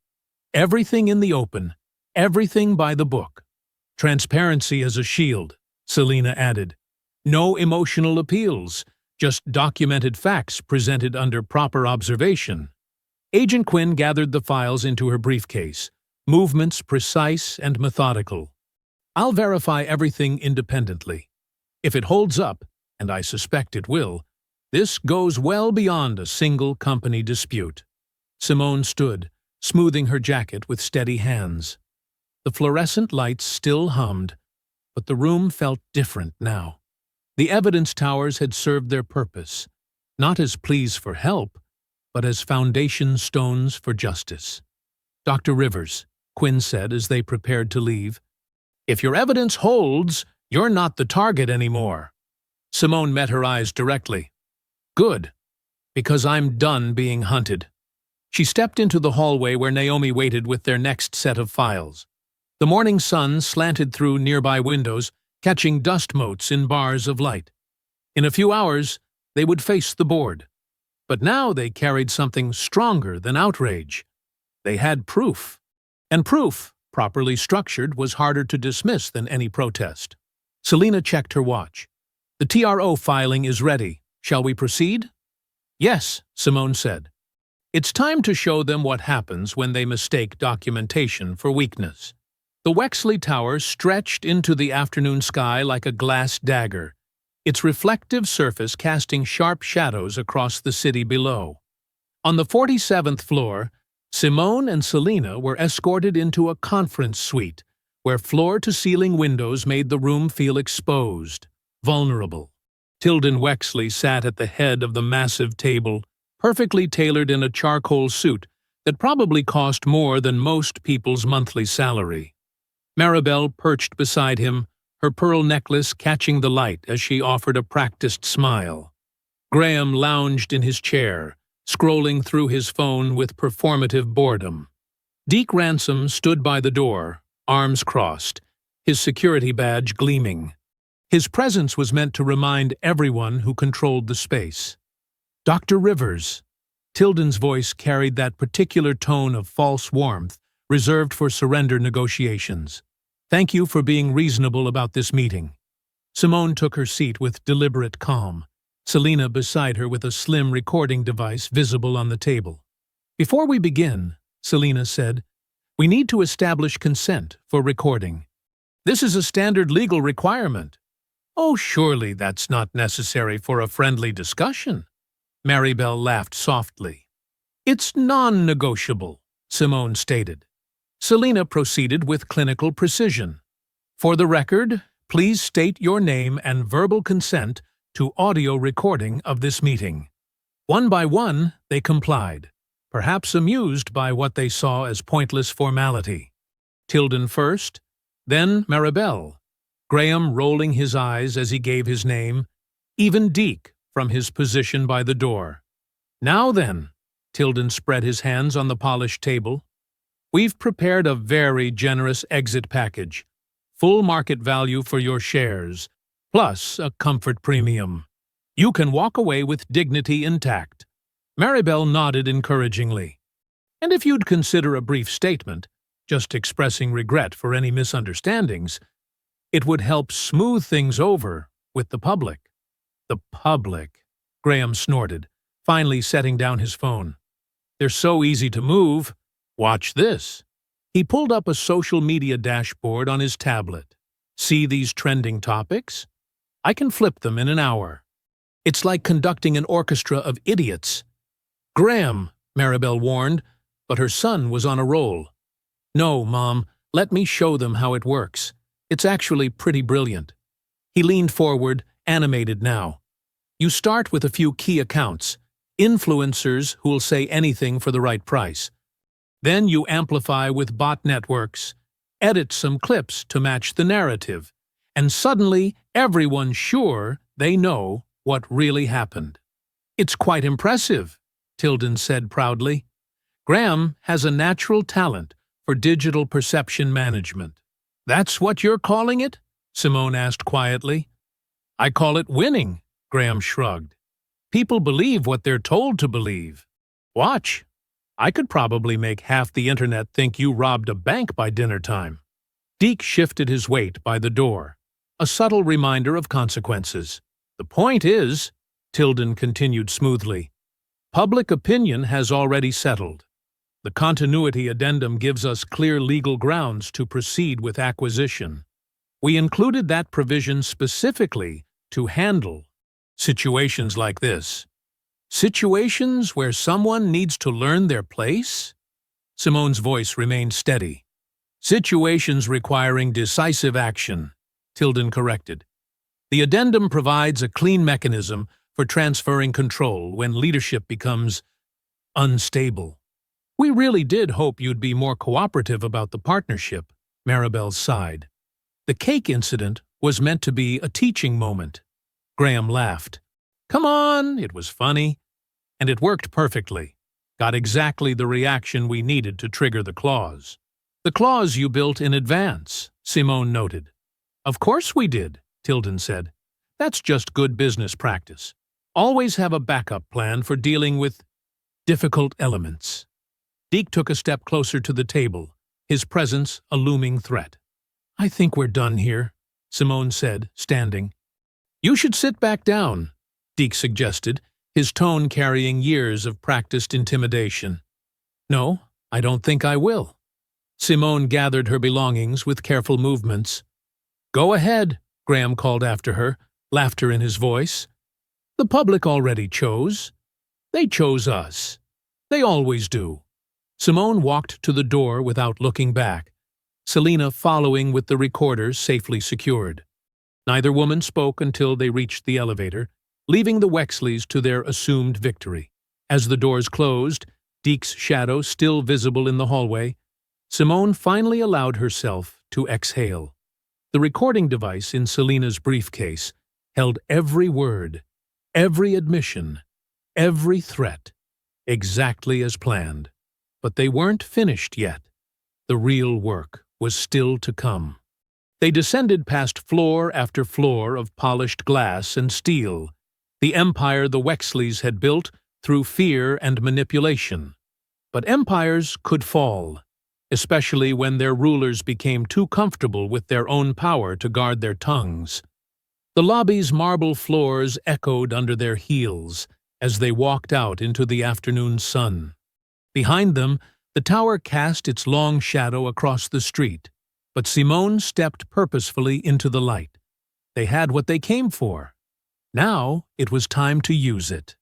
Everything in the open, everything by the book. Transparency as a shield," Selina added. "No emotional appeals, just documented facts presented under proper observation." Agent Quinn gathered the files into her briefcase, movements precise and methodical. "I'll verify everything independently. If it holds up, and I suspect it will, This goes well beyond a single company dispute. Simone stood, smoothing her jacket with steady hands. The fluorescent lights still hummed, but the room felt different now. The evidence towers had served their purpose, not as pleas for help, but as foundation stones for justice. "Dr. Rivers," Quinn said as they prepared to leave, "if your evidence holds, you're not the target anymore." Simone met her eyes directly. "Good, because I'm done being hunted." She stepped into the hallway where Naomi waited with their next set of files. The morning sun slanted through nearby windows, catching dust motes in bars of light. In a few hours, they would face the board. But now they carried something stronger than outrage. They had proof. And proof, properly structured, was harder to dismiss than any protest. Selina checked her watch. "The TRO filing is ready. Shall we proceed?" "Yes," Simone said. "It's time to show them what happens when they mistake documentation for weakness." The Wexley Tower stretched into the afternoon sky like a glass dagger, its reflective surface casting sharp shadows across the city below. On the 47th floor, Simone and Selina were escorted into a conference suite, where floor-to-ceiling windows made the room feel exposed, vulnerable. Tilden Wexley sat at the head of the massive table, perfectly tailored in a charcoal suit that probably cost more than most people's monthly salary. Maribel perched beside him, her pearl necklace catching the light as she offered a practiced smile. Graham lounged in his chair, scrolling through his phone with performative boredom. Deke Ransom stood by the door, arms crossed, his security badge gleaming. His presence was meant to remind everyone who controlled the space. "Dr. Rivers." Tilden's voice carried that particular tone of false warmth reserved for surrender negotiations. "Thank you for being reasonable about this meeting." Simone took her seat with deliberate calm, Selina beside her with a slim recording device visible on the table. "Before we begin," Selina said, "we need to establish consent for recording. This is a standard legal requirement." "Oh, surely that's not necessary for a friendly discussion." Maribel laughed softly. "It's non-negotiable," Simone stated. Selina proceeded with clinical precision. "For the record, please state your name and verbal consent to audio recording of this meeting." One by one, they complied, perhaps amused by what they saw as pointless formality. Tilden first, then Maribel, Graham rolling his eyes as he gave his name, even Deke from his position by the door. "Now then," Tilden spread his hands on the polished table, "we've prepared a very generous exit package, full market value for your shares, plus a comfort premium. You can walk away with dignity intact." Maribel nodded encouragingly. "And if you'd consider a brief statement, just expressing regret for any misunderstandings, it would help smooth things over with the public." "The public," Graham snorted, finally setting down his phone. "They're so easy to move. Watch this." He pulled up a social media dashboard on his tablet. "See these trending topics? I can flip them in an hour. It's like conducting an orchestra of idiots." "Graham," Maribel warned, but her son was on a roll. "No, Mom, let me show them how it works. It's actually pretty brilliant." He leaned forward, animated now. "You start with a few key accounts, influencers who'll say anything for the right price. Then you amplify with bot networks, edit some clips to match the narrative, and suddenly everyone's sure they know what really happened." "It's quite impressive," Tilden said proudly. "Graham has a natural talent for digital perception management." "That's what you're calling it?" Simone asked quietly. "I call it winning," Graham shrugged. "People believe what they're told to believe. Watch. I could probably make half the internet think you robbed a bank by dinner time." Deke shifted his weight by the door, a subtle reminder of consequences. "The point is," Tilden continued smoothly, "public opinion has already settled. The continuity addendum gives us clear legal grounds to proceed with acquisition. We included that provision specifically to handle Situations like this. Situations where someone needs to learn their place? Simone's voice remained steady. Situations requiring decisive action, Tilden corrected. The addendum provides a clean mechanism for transferring control when leadership becomes unstable. We really did hope you'd be more cooperative about the partnership, Maribel sighed. The cake incident was meant to be a teaching moment. Graham laughed. Come on, it was funny. And it worked perfectly. Got exactly the reaction we needed to trigger the clause. The clause you built in advance, Simone noted. Of course we did, Tilden said. That's just good business practice. Always have a backup plan for dealing with difficult elements. Deke took a step closer to the table, his presence a looming threat. I think we're done here, Simone said, standing. You should sit back down, Deke suggested, his tone carrying years of practiced intimidation. No, I don't think I will. Simone gathered her belongings with careful movements. Go ahead, Graham called after her, laughter in his voice. The public already chose. They chose us. They always do. Simone walked to the door without looking back, Selina following with the recorder safely secured. Neither woman spoke until they reached the elevator, leaving the Wexleys to their assumed victory. As the doors closed, Deke's shadow still visible in the hallway, Simone finally allowed herself to exhale. The recording device in Selina's briefcase held every word, every admission, every threat, exactly as planned. But they weren't finished yet. The real work was still to come. They descended past floor after floor of polished glass and steel, the empire the Wexleys had built through fear and manipulation. But empires could fall, especially when their rulers became too comfortable with their own power to guard their tongues. The lobby's marble floors echoed under their heels as they walked out into the afternoon sun. Behind them, the tower cast its long shadow across the street, but Simone stepped purposefully into the light. They had what they came for. Now it was time to use it.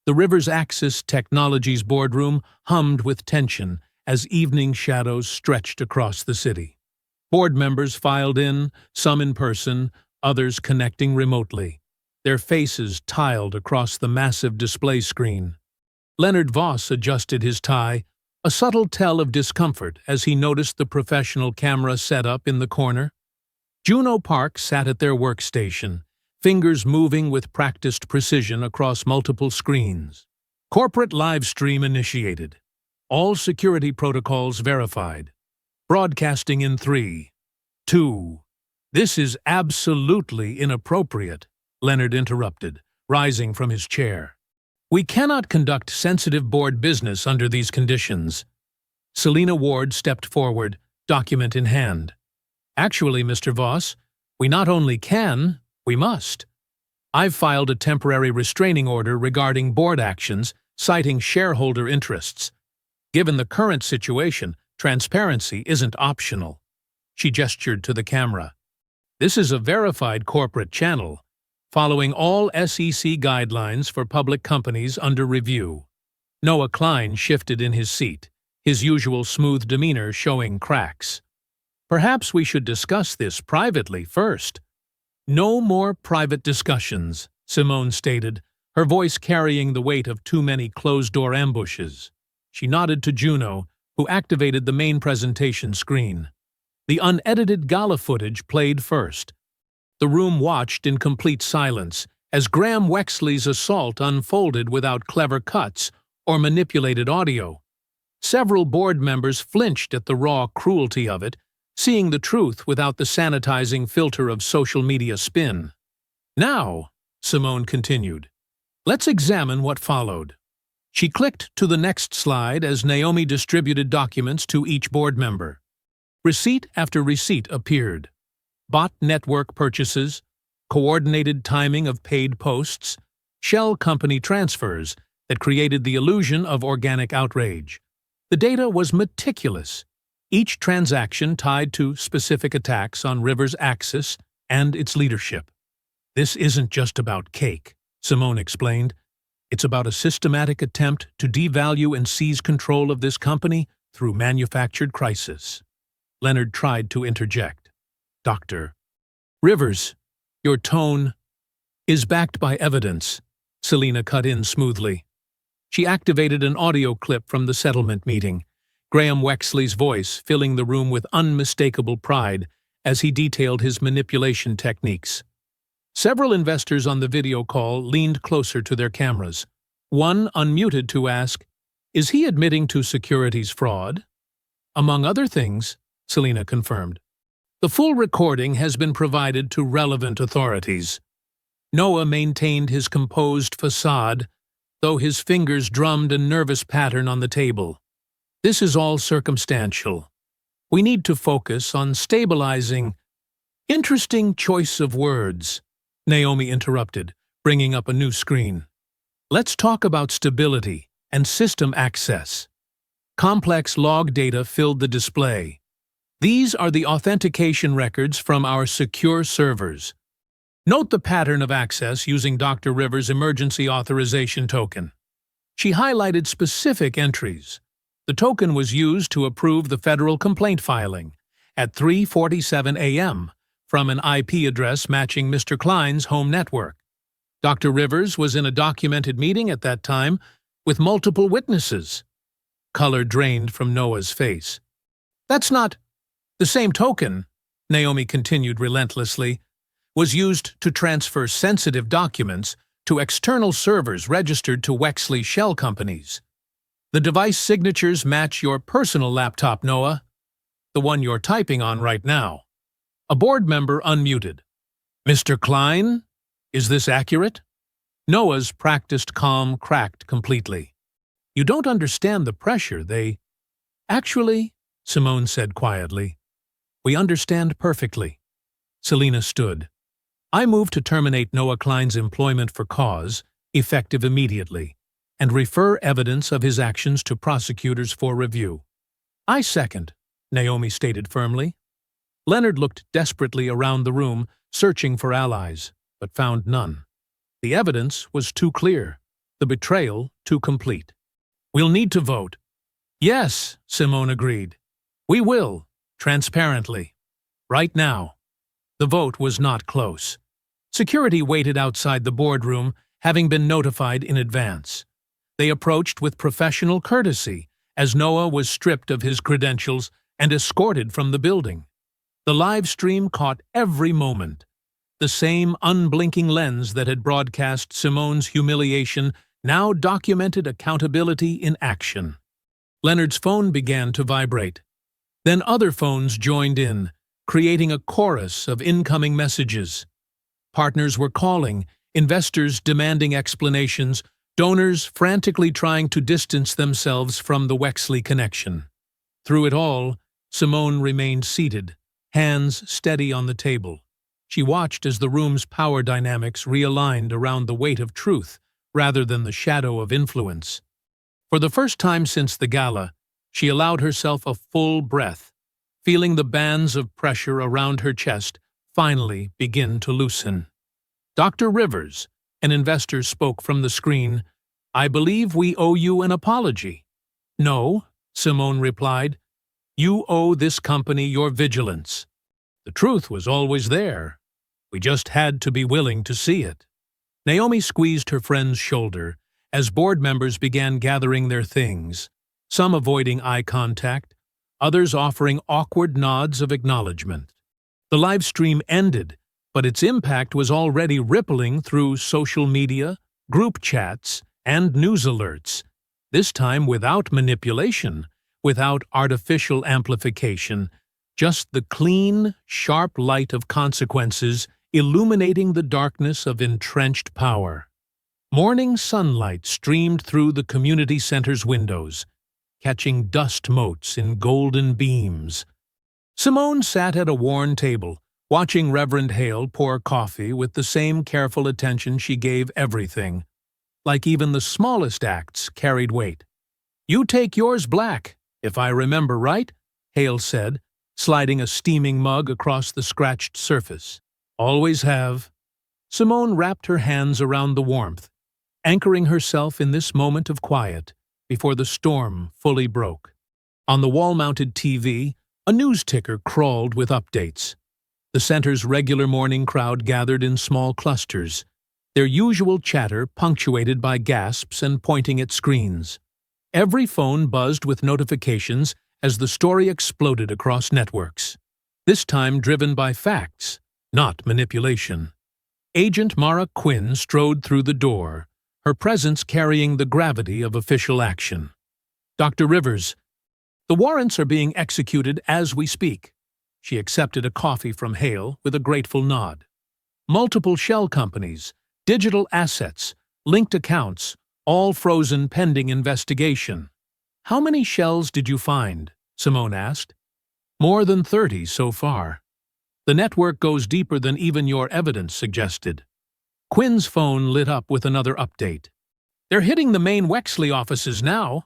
The Rivers Axis Technologies boardroom hummed with tension as evening shadows stretched across the city. Board members filed in, some in person, others connecting remotely, their faces tiled across the massive display screen. Leonard Voss adjusted his tie, a subtle tell of discomfort as he noticed the professional camera set up in the corner. Juno Park sat at their workstation, fingers moving with practiced precision across multiple screens. Corporate live stream initiated. All security protocols verified. Broadcasting in 3, 2. This is absolutely inappropriate, Leonard interrupted, rising from his chair. We cannot conduct sensitive board business under these conditions. Selina Ward stepped forward, document in hand. Actually, Mr. Voss, we not only can, we must. I've filed a temporary restraining order regarding board actions, citing shareholder interests. Given the current situation, transparency isn't optional. She gestured to the camera. This is a verified corporate channel, following all SEC guidelines for public companies under review. Noah Klein shifted in his seat, his usual smooth demeanor showing cracks. Perhaps we should discuss this privately first. No more private discussions, Simone stated, her voice carrying the weight of too many closed-door ambushes. She nodded to Juno, who activated the main presentation screen. The unedited gala footage played first. The room watched in complete silence as Graham Wexley's assault unfolded without clever cuts or manipulated audio. Several board members flinched at the raw cruelty of it, seeing the truth without the sanitizing filter of social media spin. Now, Simone continued, let's examine what followed. She clicked to the next slide as Naomi distributed documents to each board member. Receipt after receipt appeared. Bot network purchases, coordinated timing of paid posts, shell company transfers that created the illusion of organic outrage. The data was meticulous, each transaction tied to specific attacks on Rivers Axis and its leadership. This isn't just about cake, Simone explained. It's about a systematic attempt to devalue and seize control of this company through manufactured crisis. Leonard tried to interject. Dr. Rivers, your tone is backed by evidence, Selina cut in smoothly. She activated an audio clip from the settlement meeting, Graham Wexley's voice filling the room with unmistakable pride as he detailed his manipulation techniques. Several investors on the video call leaned closer to their cameras. One unmuted to ask, "Is he admitting to securities fraud?" "Among other things," Selina confirmed. "The full recording has been provided to relevant authorities." Noah maintained his composed facade, though his fingers drummed a nervous pattern on the table. "This is all circumstantial. We need to focus on stabilizing—" "Interesting choice of words," Naomi interrupted, bringing up a new screen. "Let's talk about stability and system access." Complex log data filled the display. "These are the authentication records from our secure servers. Note the pattern of access using Dr. Rivers' emergency authorization token." She highlighted specific entries. The token was used to approve the federal complaint filing at 3:47 a.m. from an IP address matching Mr. Klein's home network. Dr. Rivers was in a documented meeting at that time with multiple witnesses. Color drained from Noah's face. "That's not the same token," Naomi continued relentlessly, "was used to transfer sensitive documents to external servers registered to Wexley shell companies. The device signatures match your personal laptop, Noah, the one you're typing on right now." A board member unmuted. "Mr. Klein, is this accurate?" Noah's practiced calm cracked completely. "You don't understand the pressure they—" "Actually," Simone said quietly, "we understand perfectly." Selina stood. "I move to terminate Noah Klein's employment for cause, effective immediately, and refer evidence of his actions to prosecutors for review." "I second," Naomi stated firmly. Leonard looked desperately around the room, searching for allies, but found none. The evidence was too clear, the betrayal too complete. "We'll need to vote." "Yes," Simone agreed. "We will, transparently. Right now." The vote was not close. Security waited outside the boardroom, having been notified in advance. They approached with professional courtesy, as Noah was stripped of his credentials and escorted from the building. The live stream caught every moment. The same unblinking lens that had broadcast Simone's humiliation now documented accountability in action. Leonard's phone began to vibrate. Then other phones joined in, creating a chorus of incoming messages. Partners were calling, investors demanding explanations, donors frantically trying to distance themselves from the Wexley connection. Through it all, Simone remained seated, hands steady on the table. She watched as the room's power dynamics realigned around the weight of truth rather than the shadow of influence. For the first time since the gala, she allowed herself a full breath, feeling the bands of pressure around her chest finally begin to loosen. Dr. Rivers, an investor, spoke from the screen. "I believe we owe you an apology." "No," Simone replied. "You owe this company your vigilance. The truth was always there. We just had to be willing to see it." Naomi squeezed her friend's shoulder as board members began gathering their things, some avoiding eye contact, others offering awkward nods of acknowledgement. The live stream ended, but its impact was already rippling through social media, group chats, and news alerts, this time without manipulation, without artificial amplification, just the clean, sharp light of consequences illuminating the darkness of entrenched power. Morning sunlight streamed through the community center's windows, catching dust motes in golden beams. Simone sat at a worn table, watching Reverend Hale pour coffee with the same careful attention she gave everything, like even the smallest acts carried weight. "You take yours black, if I remember right," Hale said, sliding a steaming mug across the scratched surface. "Always have." Simone wrapped her hands around the warmth, anchoring herself in this moment of quiet before the storm fully broke. On the wall-mounted TV, a news ticker crawled with updates. The center's regular morning crowd gathered in small clusters, their usual chatter punctuated by gasps and pointing at screens. Every phone buzzed with notifications as the story exploded across networks, this time driven by facts, not manipulation. Agent Mara Quinn strode through the door, her presence carrying the gravity of official action. "Dr. Rivers, the warrants are being executed as we speak." She accepted a coffee from Hale with a grateful nod. "Multiple shell companies, digital assets, linked accounts, all frozen pending investigation." "How many shells did you find?" Simone asked. "More than 30 so far. The network goes deeper than even your evidence suggested." Quinn's phone lit up with another update. "They're hitting the main Wexley offices now."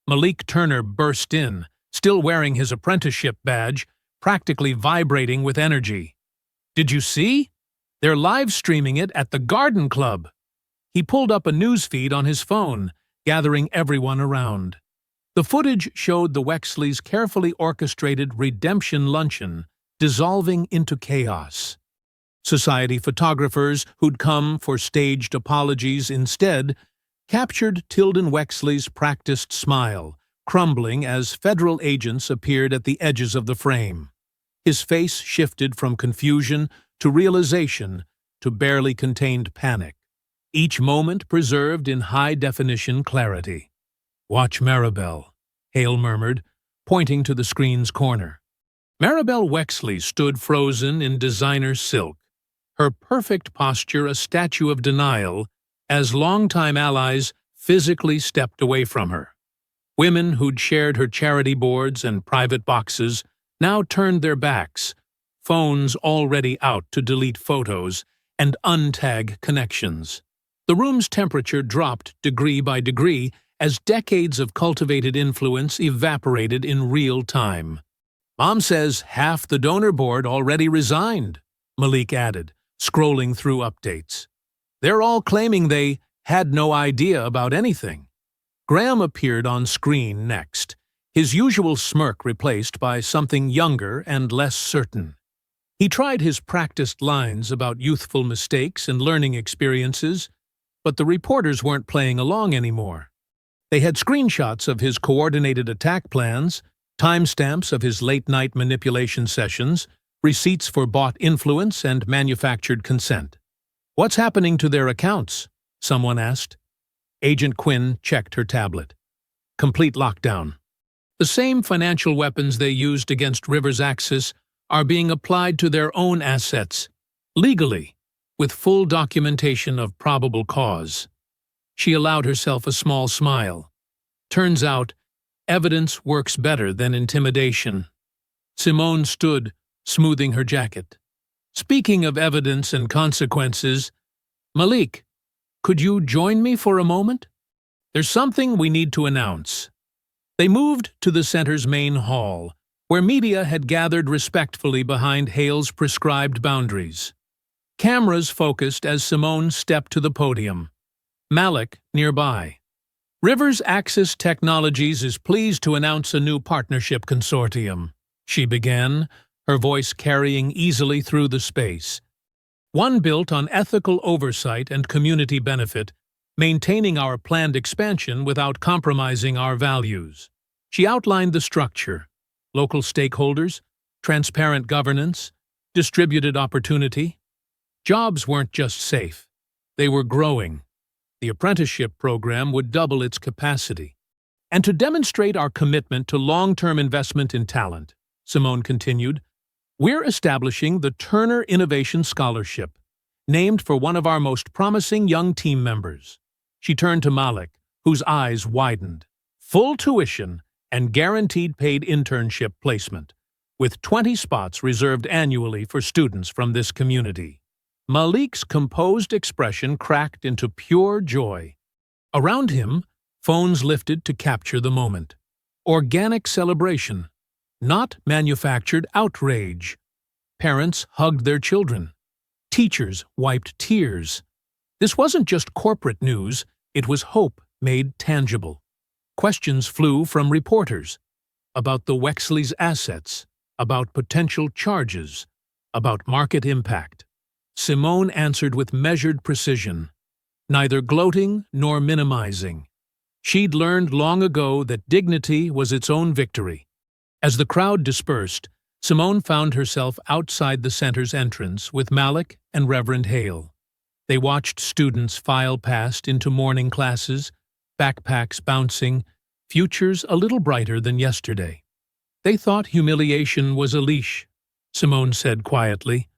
Malik Turner burst in, still wearing his apprenticeship badge, practically vibrating with energy. "Did you see? They're live-streaming it at the Garden Club." He pulled up a newsfeed on his phone, gathering everyone around. The footage showed the Wexleys' carefully orchestrated redemption luncheon dissolving into chaos. Society photographers who'd come for staged apologies instead captured Tilden Wexley's practiced smile, crumbling as federal agents appeared at the edges of the frame. His face shifted from confusion to realization to barely contained panic, each moment preserved in high-definition clarity. "Watch Maribel," Hale murmured, pointing to the screen's corner. Maribel Wexley stood frozen in designer silk, her perfect posture a statue of denial as longtime allies physically stepped away from her. Women who'd shared her charity boards and private boxes now turned their backs, phones already out to delete photos and untag connections. The room's temperature dropped degree by degree as decades of cultivated influence evaporated in real time. "Mom says half the donor board already resigned," Malik added, scrolling through updates. "They're all claiming they had no idea about anything." Graham appeared on screen next, his usual smirk replaced by something younger and less certain. He tried his practiced lines about youthful mistakes and learning experiences, but the reporters weren't playing along anymore. They had screenshots of his coordinated attack plans, timestamps of his late-night manipulation sessions, receipts for bought influence and manufactured consent. "What's happening to their accounts?" someone asked. Agent Quinn checked her tablet. "Complete lockdown. The same financial weapons they used against Rivers Axis are being applied to their own assets, legally, with full documentation of probable cause." She allowed herself a small smile. "Turns out, evidence works better than intimidation." Simone stood, smoothing her jacket. "Speaking of evidence and consequences, Malik, could you join me for a moment? There's something we need to announce." They moved to the center's main hall, where media had gathered respectfully behind Hale's prescribed boundaries. Cameras focused as Simone stepped to the podium, Malik nearby. "Rivers Axis Technologies is pleased to announce a new partnership consortium," she began, her voice carrying easily through the space. "One built on ethical oversight and community benefit, maintaining our planned expansion without compromising our values." She outlined the structure: local stakeholders, transparent governance, distributed opportunity. Jobs weren't just safe, they were growing. The apprenticeship program would double its capacity. "And to demonstrate our commitment to long-term investment in talent," Simone continued, "we're establishing the Turner Innovation Scholarship, named for one of our most promising young team members." She turned to Malik, whose eyes widened. "Full tuition and guaranteed paid internship placement, with 20 spots reserved annually for students from this community." Malik's composed expression cracked into pure joy. Around him, phones lifted to capture the moment. Organic celebration, not manufactured outrage. Parents hugged their children. Teachers wiped tears. This wasn't just corporate news, it was hope made tangible. Questions flew from reporters about the Wexley's assets, about potential charges, about market impact. Simone answered with measured precision, neither gloating nor minimizing. She'd learned long ago that dignity was its own victory. As the crowd dispersed, Simone found herself outside the center's entrance with Malik and Reverend Hale. They watched students file past into morning classes, backpacks bouncing, futures a little brighter than yesterday. They thought humiliation was a leash, Simone said quietly,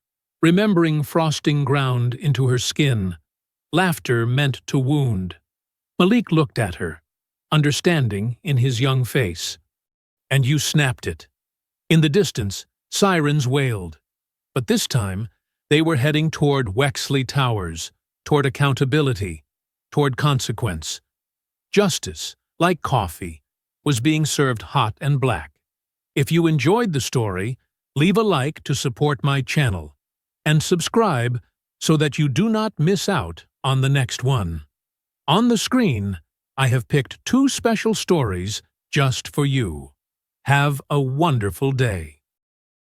remembering frosting ground into her skin. Laughter meant to wound. Malik looked at her, understanding in his young face. And you snapped it. In the distance, sirens wailed. But this time, they were heading toward Wexley Towers, toward accountability, toward consequence. Justice, like coffee, was being served hot and black. If you enjoyed the story, leave a like to support my channel, and subscribe so that you do not miss out on the next one. On the screen, I have picked 2 special stories just for you. Have a wonderful day.